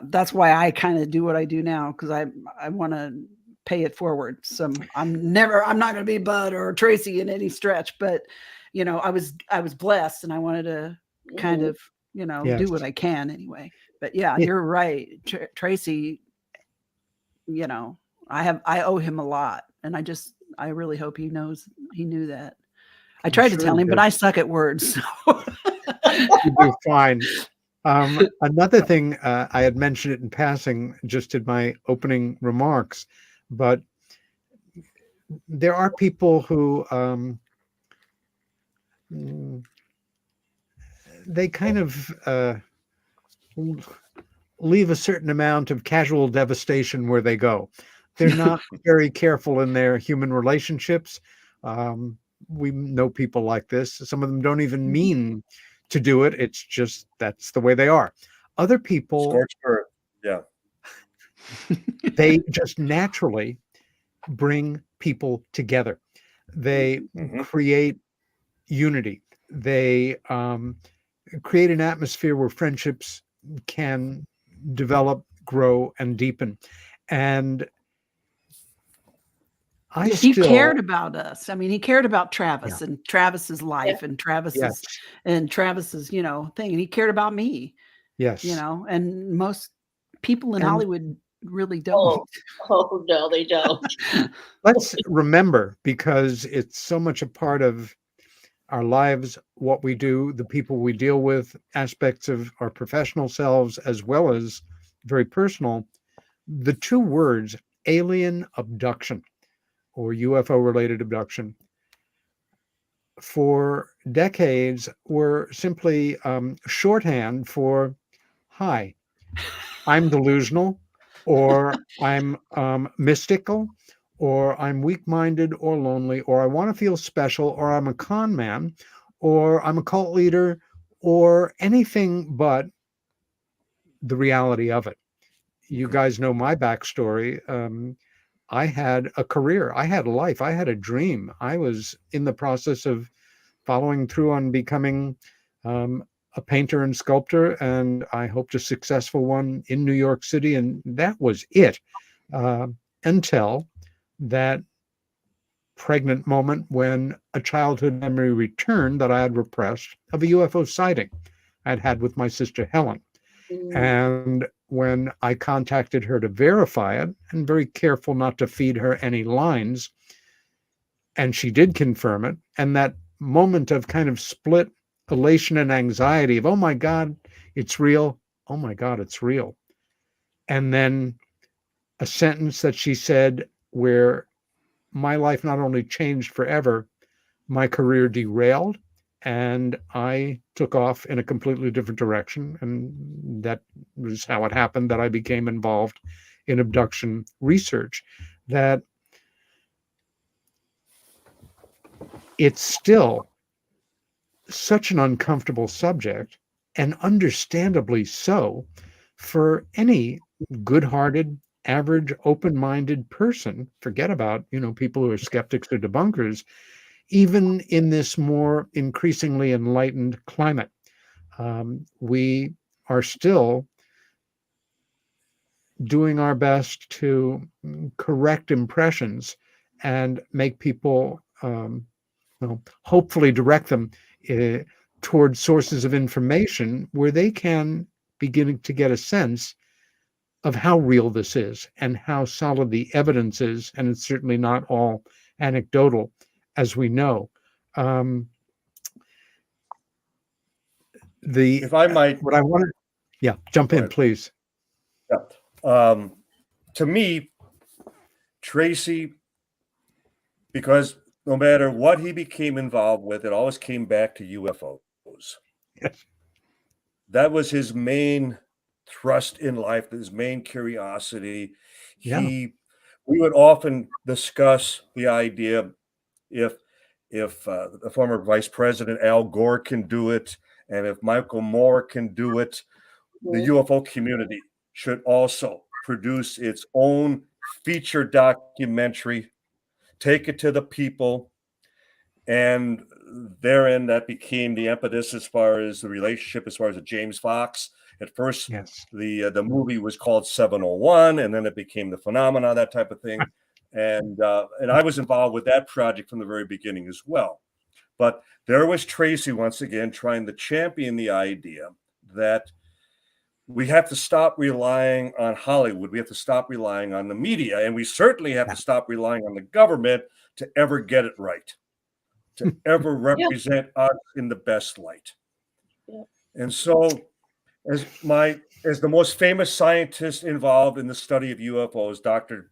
that's why I kind of do what I do now, because I want to pay it forward. So I'm not going to be Bud or Tracy in any stretch, but, you know, I was blessed and I wanted to kind of, Yes. do what I can anyway. But yeah, you're right. Tracy, I owe him a lot. And I really hope he knew that. I tried to tell him, but I suck at words. So. You do fine. Another thing, I had mentioned it in passing just in my opening remarks, but there are people who they kind of leave a certain amount of casual devastation where they go. They're not very careful in their human relationships. We know people like this. Some of them don't even mean to do it. It's just that's the way they are. Other people, Scorched earth. Yeah. they just naturally bring people together. They create unity. They create an atmosphere where friendships can develop, grow, and deepen. And he cared about us. I mean, he cared about Travis and Travis's life and Travis's thing. And he cared about me. Yes. And most people in Hollywood really don't. Oh no, they don't. Let's remember, because it's so much a part of our lives, what we do, the people we deal with, aspects of our professional selves, as well as very personal, the two words alien abduction or UFO related abduction for decades were simply shorthand for, hi, I'm delusional, or I'm mystical, or I'm weak-minded or lonely, or I want to feel special, or I'm a con man, or I'm a cult leader, or anything but the reality of it. You guys know my backstory. I had a career, I had a life, I had a dream. I was in the process of following through on becoming a painter and sculptor, and I hoped a successful one in New York City, and that was it until that pregnant moment when a childhood memory returned that I had repressed of a UFO sighting I'd had with my sister Helen. And when I contacted her to verify it, and very careful not to feed her any lines, and she did confirm it, and that moment of kind of split elation and anxiety of, oh my God, it's real. Oh my God, it's real. And then a sentence that she said where my life not only changed forever, my career derailed, and I took off in a completely different direction. And that was how it happened that I became involved in abduction research. That it's still such an uncomfortable subject, and understandably so, for any good-hearted, average, open-minded person. Forget about, people who are skeptics or debunkers, even in this more increasingly enlightened climate. We are still doing our best to correct impressions and make people, hopefully direct them towards sources of information where they can begin to get a sense of how real this is and how solid the evidence is. And it's certainly not all anecdotal, as we know. If I might, what I wanted, jump in, please. Yeah. To me, Tracy, because no matter what he became involved with, it always came back to UFOs. Yes. That was his main thrust in life, his main curiosity. We would often discuss the idea if the former Vice President Al Gore can do it, and if Michael Moore can do it, the UFO community should also produce its own feature documentary, take it to the people, and therein that became the impetus as far as the relationship, as far as the James Fox. At first, the movie was called 701, and then it became the Phenomena, that type of thing. And I was involved with that project from the very beginning as well. But there was Tracy once again trying to champion the idea that we have to stop relying on Hollywood. We have to stop relying on the media, and we certainly have to stop relying on the government to ever get it right, to ever represent us in the best light. Yeah. And so, as the most famous scientist involved in the study of UFOs, Dr.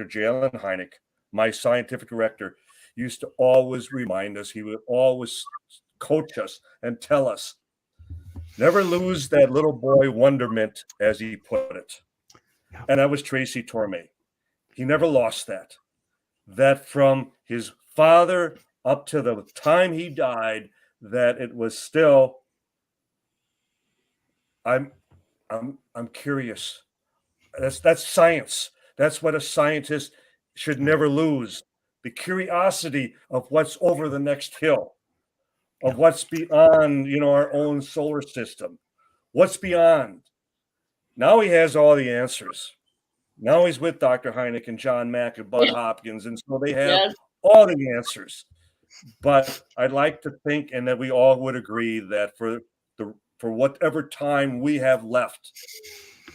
J. Allen Hynek, my scientific director, used to always remind us, he would always coach us and tell us, never lose that little boy wonderment, as he put it. And that was Tracy Tormé. He never lost that. That from his father up to the time he died, that it was still, I'm curious. That's science. That's what a scientist should never lose. The curiosity of what's over the next hill, of what's beyond, our own solar system. What's beyond? Now he has all the answers. Now he's with Dr. Hynek and John Mack and Bud Hopkins, and so they have all the answers. But I'd like to think, and that we all would agree, that for whatever time we have left,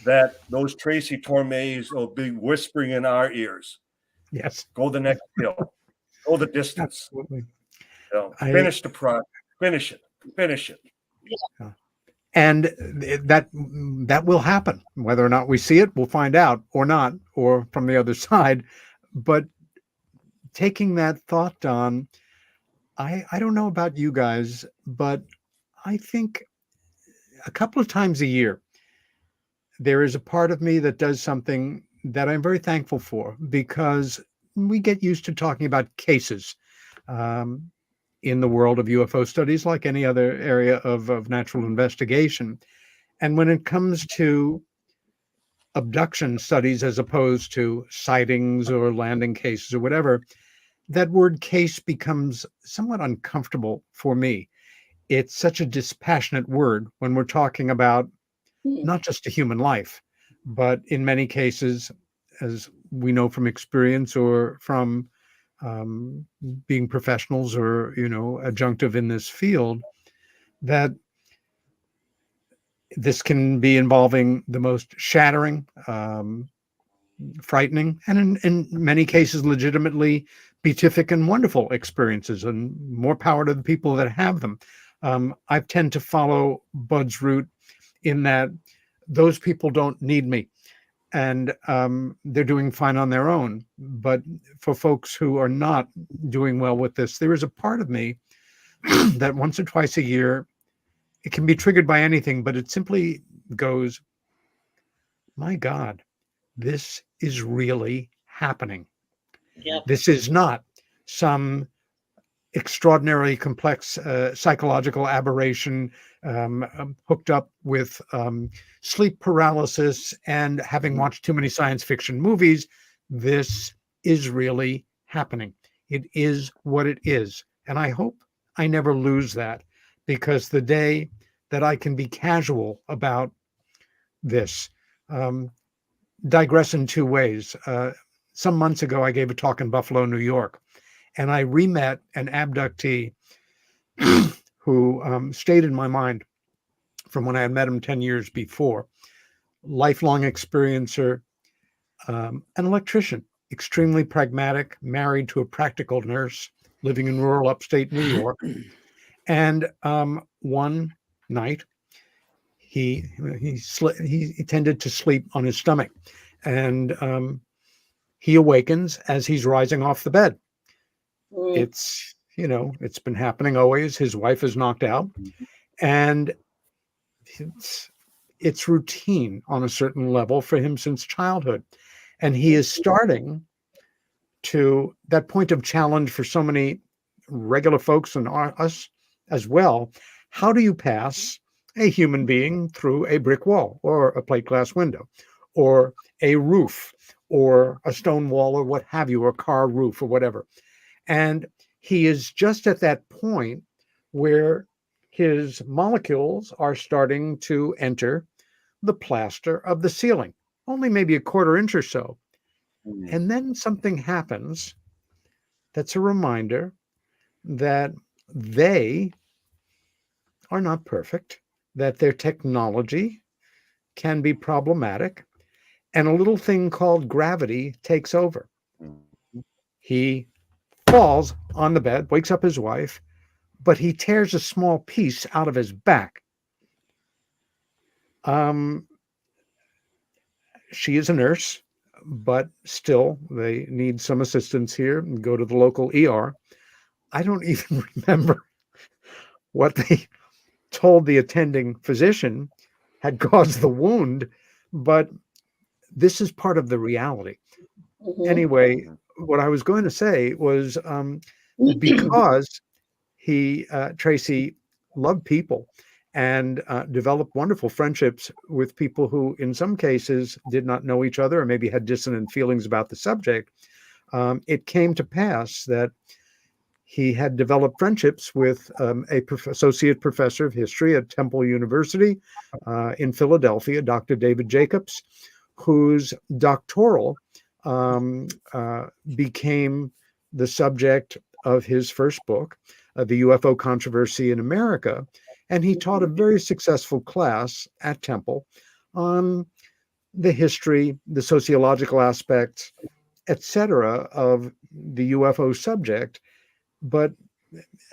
that those Tracy Tormés will be whispering in our ears. Yes. Go the next hill. Go the distance. Absolutely. Finish the project. Finish it. Yeah. And that will happen. Whether or not we see it, we'll find out, or not, or from the other side. But taking that thought, Don, I don't know about you guys, but I think a couple of times a year, there is a part of me that does something that I'm very thankful for, because we get used to talking about cases in the world of UFO studies, like any other area of natural investigation. And when it comes to abduction studies, as opposed to sightings or landing cases or whatever, that word case becomes somewhat uncomfortable for me. It's such a dispassionate word when we're talking about not just a human life, but in many cases, as we know from experience or from being professionals or, adjunctive in this field, that this can be involving the most shattering, frightening, and in many cases, legitimately beatific and wonderful experiences, and more power to the people that have them. I tend to follow Bud's route in that those people don't need me, and they're doing fine on their own. But for folks who are not doing well with this, there is a part of me that once or twice a year, it can be triggered by anything, but it simply goes, my God, this is really happening. Yep. This is not some extraordinarily complex psychological aberration hooked up with sleep paralysis and having watched too many science fiction movies. This is really happening. It is what it is. And I hope I never lose that, because the day that I can be casual about this, digress in two ways. Some months ago, I gave a talk in Buffalo, New York, and I re-met an abductee who stayed in my mind from when I had met him 10 years before. Lifelong experiencer, an electrician, extremely pragmatic, married to a practical nurse, living in rural upstate New York. And one night, he tended to sleep on his stomach, and he awakens as he's rising off the bed. It's been happening always. His wife is knocked out, and it's routine on a certain level for him since childhood. And he is starting to that point of challenge for so many regular folks and us as well. How do you pass a human being through a brick wall or a plate glass window or a roof or a stone wall or what have you, or a car roof or whatever? And he is just at that point where his molecules are starting to enter the plaster of the ceiling, only maybe a quarter inch or so. And then something happens that's a reminder that they are not perfect. that their technology can be problematic, and a little thing called gravity takes over. He falls on the bed, wakes up his wife, but he tears a small piece out of his back. She is a nurse, but still, they need some assistance here and go to the local ER. I don't even remember what they told the attending physician had caused the wound, but this is part of the reality. Anyway, what I was going to say was because Tracy loved people and developed wonderful friendships with people who in some cases did not know each other or maybe had dissonant feelings about the subject, it came to pass that he had developed friendships with associate professor of history at Temple University in Philadelphia, Dr. David Jacobs, whose doctoral became the subject of his first book, The UFO Controversy in America. And he taught a very successful class at Temple on the history, the sociological aspects, etc., of the UFO subject. But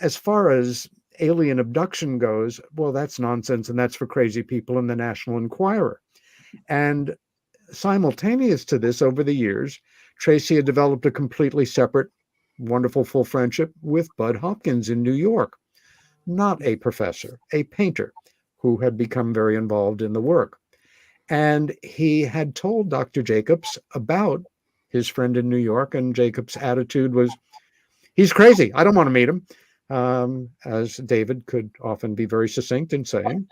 as far as alien abduction goes, well, that's nonsense, and that's for crazy people in the National Enquirer. And simultaneous to this, over the years, Tracy had developed a completely separate, wonderful, full friendship with Bud Hopkins in New York. Not a professor, a painter who had become very involved in the work. And he had told Dr. Jacobs about his friend in New York, and Jacobs' attitude was, he's crazy. I don't want to meet him, as David could often be very succinct in saying.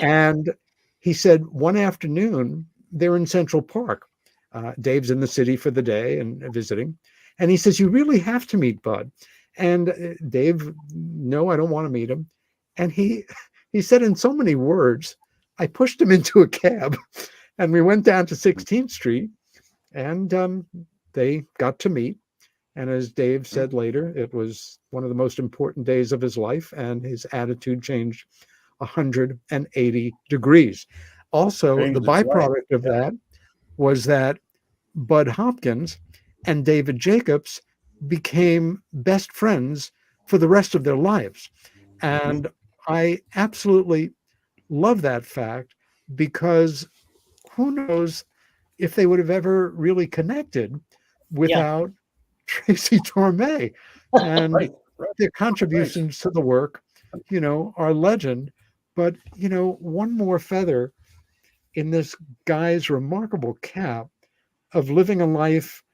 And he said one afternoon, they're in Central Park. Dave's in the city for the day and visiting. And he says, you really have to meet Bud. And Dave, no, I don't want to meet him. And he said in so many words, I pushed him into a cab and we went down to 16th Street and they got to meet. And as Dave said later, it was one of the most important days of his life, and his attitude changed 180 degrees. Also, the byproduct of that was that Bud Hopkins and David Jacobs became best friends for the rest of their lives. And I absolutely love that fact, because who knows if they would have ever really connected without Tracy Tormé. And their contributions to the work, are legend. But, one more feather in this guy's remarkable cap of living a life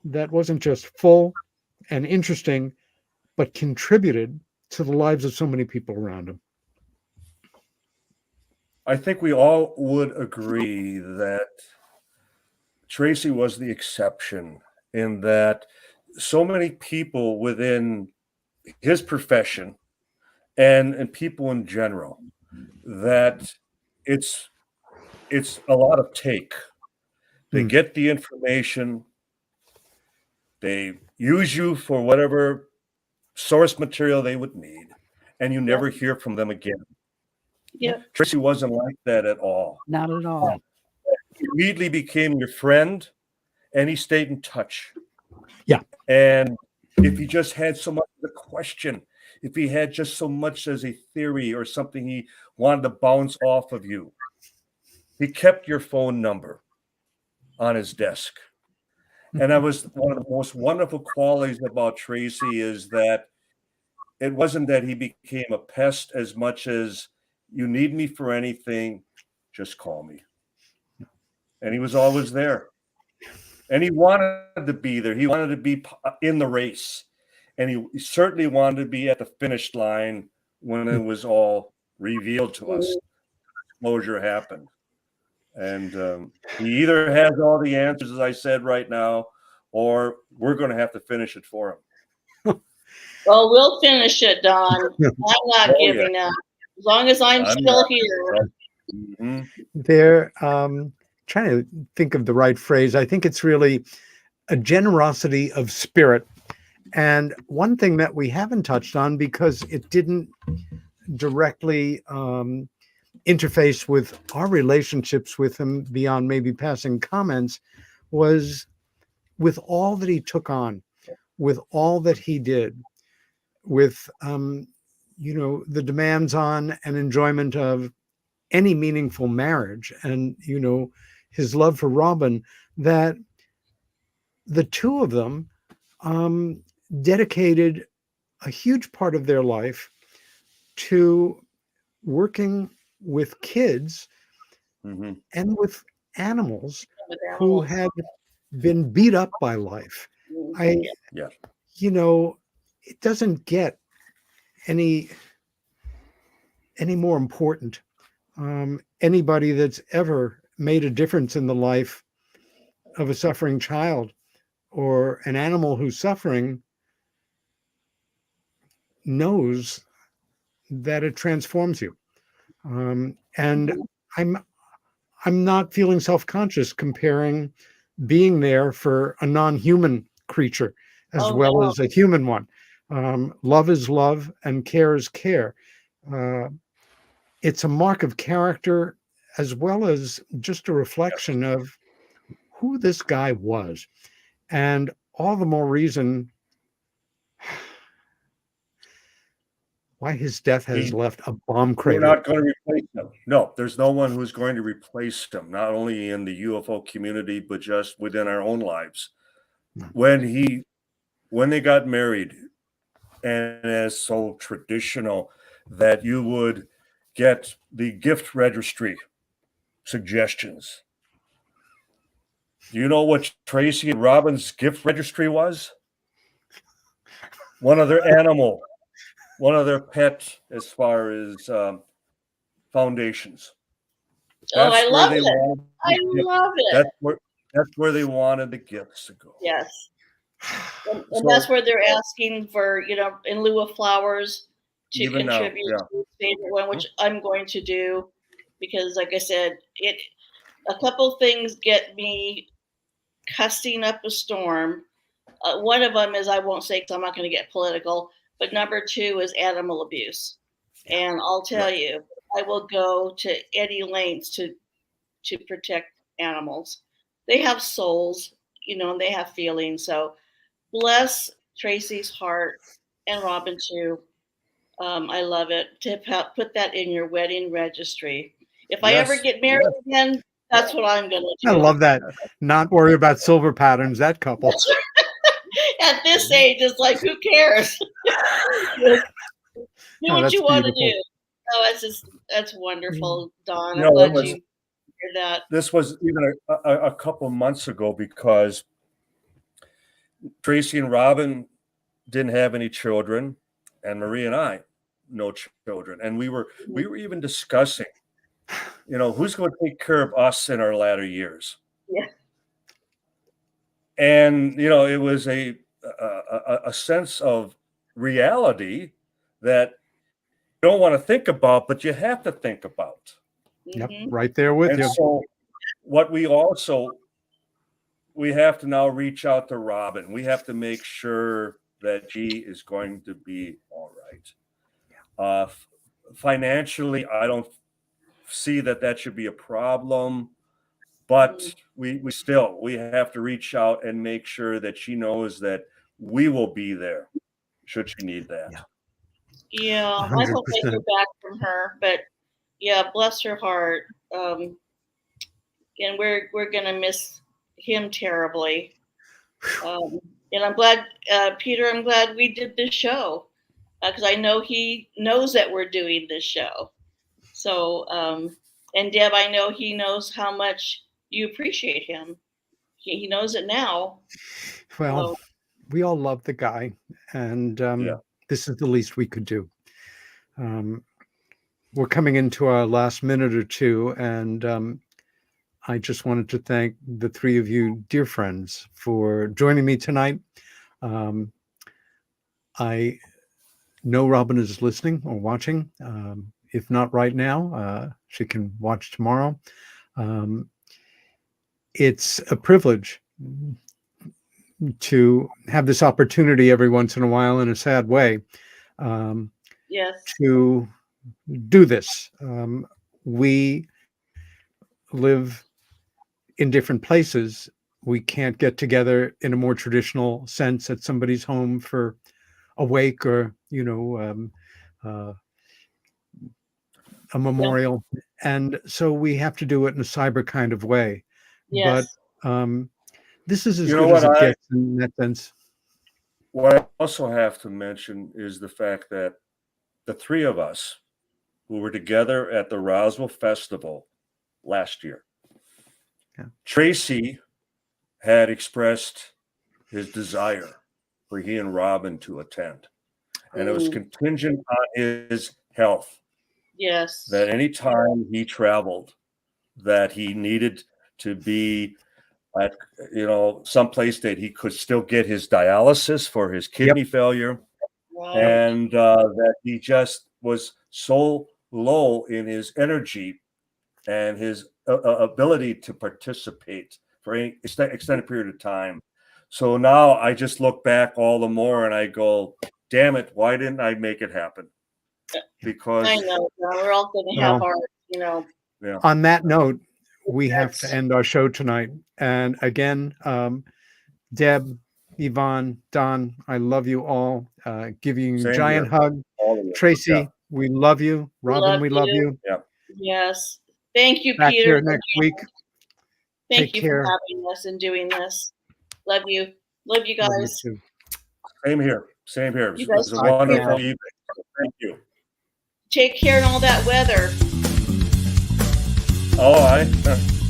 that wasn't just full and interesting, but contributed to the lives of so many people around him. I think we all would agree that Tracy was the exception, in that so many people within his profession and people in general, that it's a lot of take. They get the information, they use you for whatever source material they would need, and you never hear from them again. Tracy wasn't like that at all. Not at all. He immediately became your friend, and he stayed in touch. Yeah. And if he just had so much of a question, if he had just so much as a theory or something he wanted to bounce off of you, he kept your phone number on his desk. And that was one of the most wonderful qualities about Tracy, is that it wasn't that he became a pest as much as, you need me for anything, just call me. And he was always there. And he wanted to be there. He wanted to be in the race. And he certainly wanted to be at the finish line when it was all revealed to us. Disclosure happened. And he either has all the answers, as I said right now, or we're going to have to finish it for him. Well, we'll finish it, Don. I'm not giving up. As long as I'm still here. They're trying to think of the right phrase. I think it's really a generosity of spirit. And one thing that we haven't touched on, because it didn't directly interface with our relationships with him beyond maybe passing comments was with all that he took on, with all that he did, with the demands on and enjoyment of any meaningful marriage, and his love for Robin, that the two of them dedicated a huge part of their life to working with kids Mhm. and with animals With who animals. had been beat up by life. Yeah. It doesn't get any more important. Anybody that's ever made a difference in the life of a suffering child or an animal who's suffering knows that it transforms you. And I'm not feeling self-conscious comparing being there for a non-human creature as Oh, well no. as a human one. Love is love and care is care. It's a mark of character as well as just a reflection of who this guy was. And all the more reason why his death has He- left a bomb We're crater. not going to replace him. No, there's no one who's going to replace him, not only in the UFO community, but just within our own lives. No. When they got married, and as so traditional that you would get the gift registry suggestions. Do you know what Tracy and Robin's gift registry was? One of their animal, one of their pet, as far as foundations. Oh, I where love they it. wanted I the gift- love it. That's where they wanted the gifts to go. Yes. And So- that's where they're asking for, in lieu of flowers, to Even now, contribute yeah. to his favorite one, which I'm going to do, because like I said, a couple things get me cussing up a storm. One of them is, I won't say because I'm not going to get political, but number two is animal abuse. And I'll tell you, I will go to any lengths to protect animals. They have souls, and they have feelings. So bless Tracy's heart, and Robin too. I love it. To put that in your wedding registry. If I ever Yes, get married again, that's what I'm going to do. I love that. Not worry about silver patterns, that couple. At this age, it's like, who cares? Do what that's you want to beautiful. do. Oh, that's wonderful, Don. No, I'm glad it was- you hear that. This was even a couple months ago, because Tracy and Robin didn't have any children, and Marie and I no children, and we were even discussing, who's going to take care of us in our latter years. Yeah. And it was a sense of reality that you don't want to think about, but you have to think about. Yep, Mhm. right there with And you. so what we have to now reach out to Robin. We have to make sure that she is going to be all right. Financially, I don't see that should be a problem, but we have to reach out and make sure that she knows that we will be there should she need that. Yeah, I hope I 100%. hear back from her, but yeah, bless her heart. And we're gonna miss him terribly. And I'm glad, Peter. I'm glad we did this show, because I know he knows that we're doing this show. So, and Deb, I know he knows how much you appreciate him. He knows it now. Well, we all love the guy, and this is the least we could do. We're coming into our last minute or two, and I just wanted to thank the three of you, dear friends, for joining me tonight. I know Robin is listening or watching. If not right now, she can watch tomorrow. It's a privilege to have this opportunity every once in a while, in a sad way, Yes. to do this. we live in different places. We can't get together in a more traditional sense at somebody's home for a wake or, a memorial. And so we have to do it in a cyber kind of way. Yes. But this is as You know good as what it gets in that sense. What I also have to mention is the fact that the three of us who were together at the Roswell Festival last year, Tracy had expressed his desire for he and Robin to attend. And it was contingent on his health. Yes. That anytime he traveled, that he needed to be at, someplace that he could still get his dialysis for his kidney failure. Right. And that he just was so low in his energy and his ability to participate for any extended period of time. So now I just look back all the more and I go, damn it, why didn't I make it happen? Because I know, we're all going to have our, On that note, we have to end our show tonight. And again, Deb, Yvonne, Don, I love you all. Giving you a giant hug. Tracy, we love you. Robin, we love you. Yeah. Yes. Thank you, Back Peter. here next week. Thank Take you care. for having us and doing this. Love you. Love you Love guys. you too. Same here. Same here. You It was guys a take wonderful care. evening. Thank you. Take care in all that weather. Oh,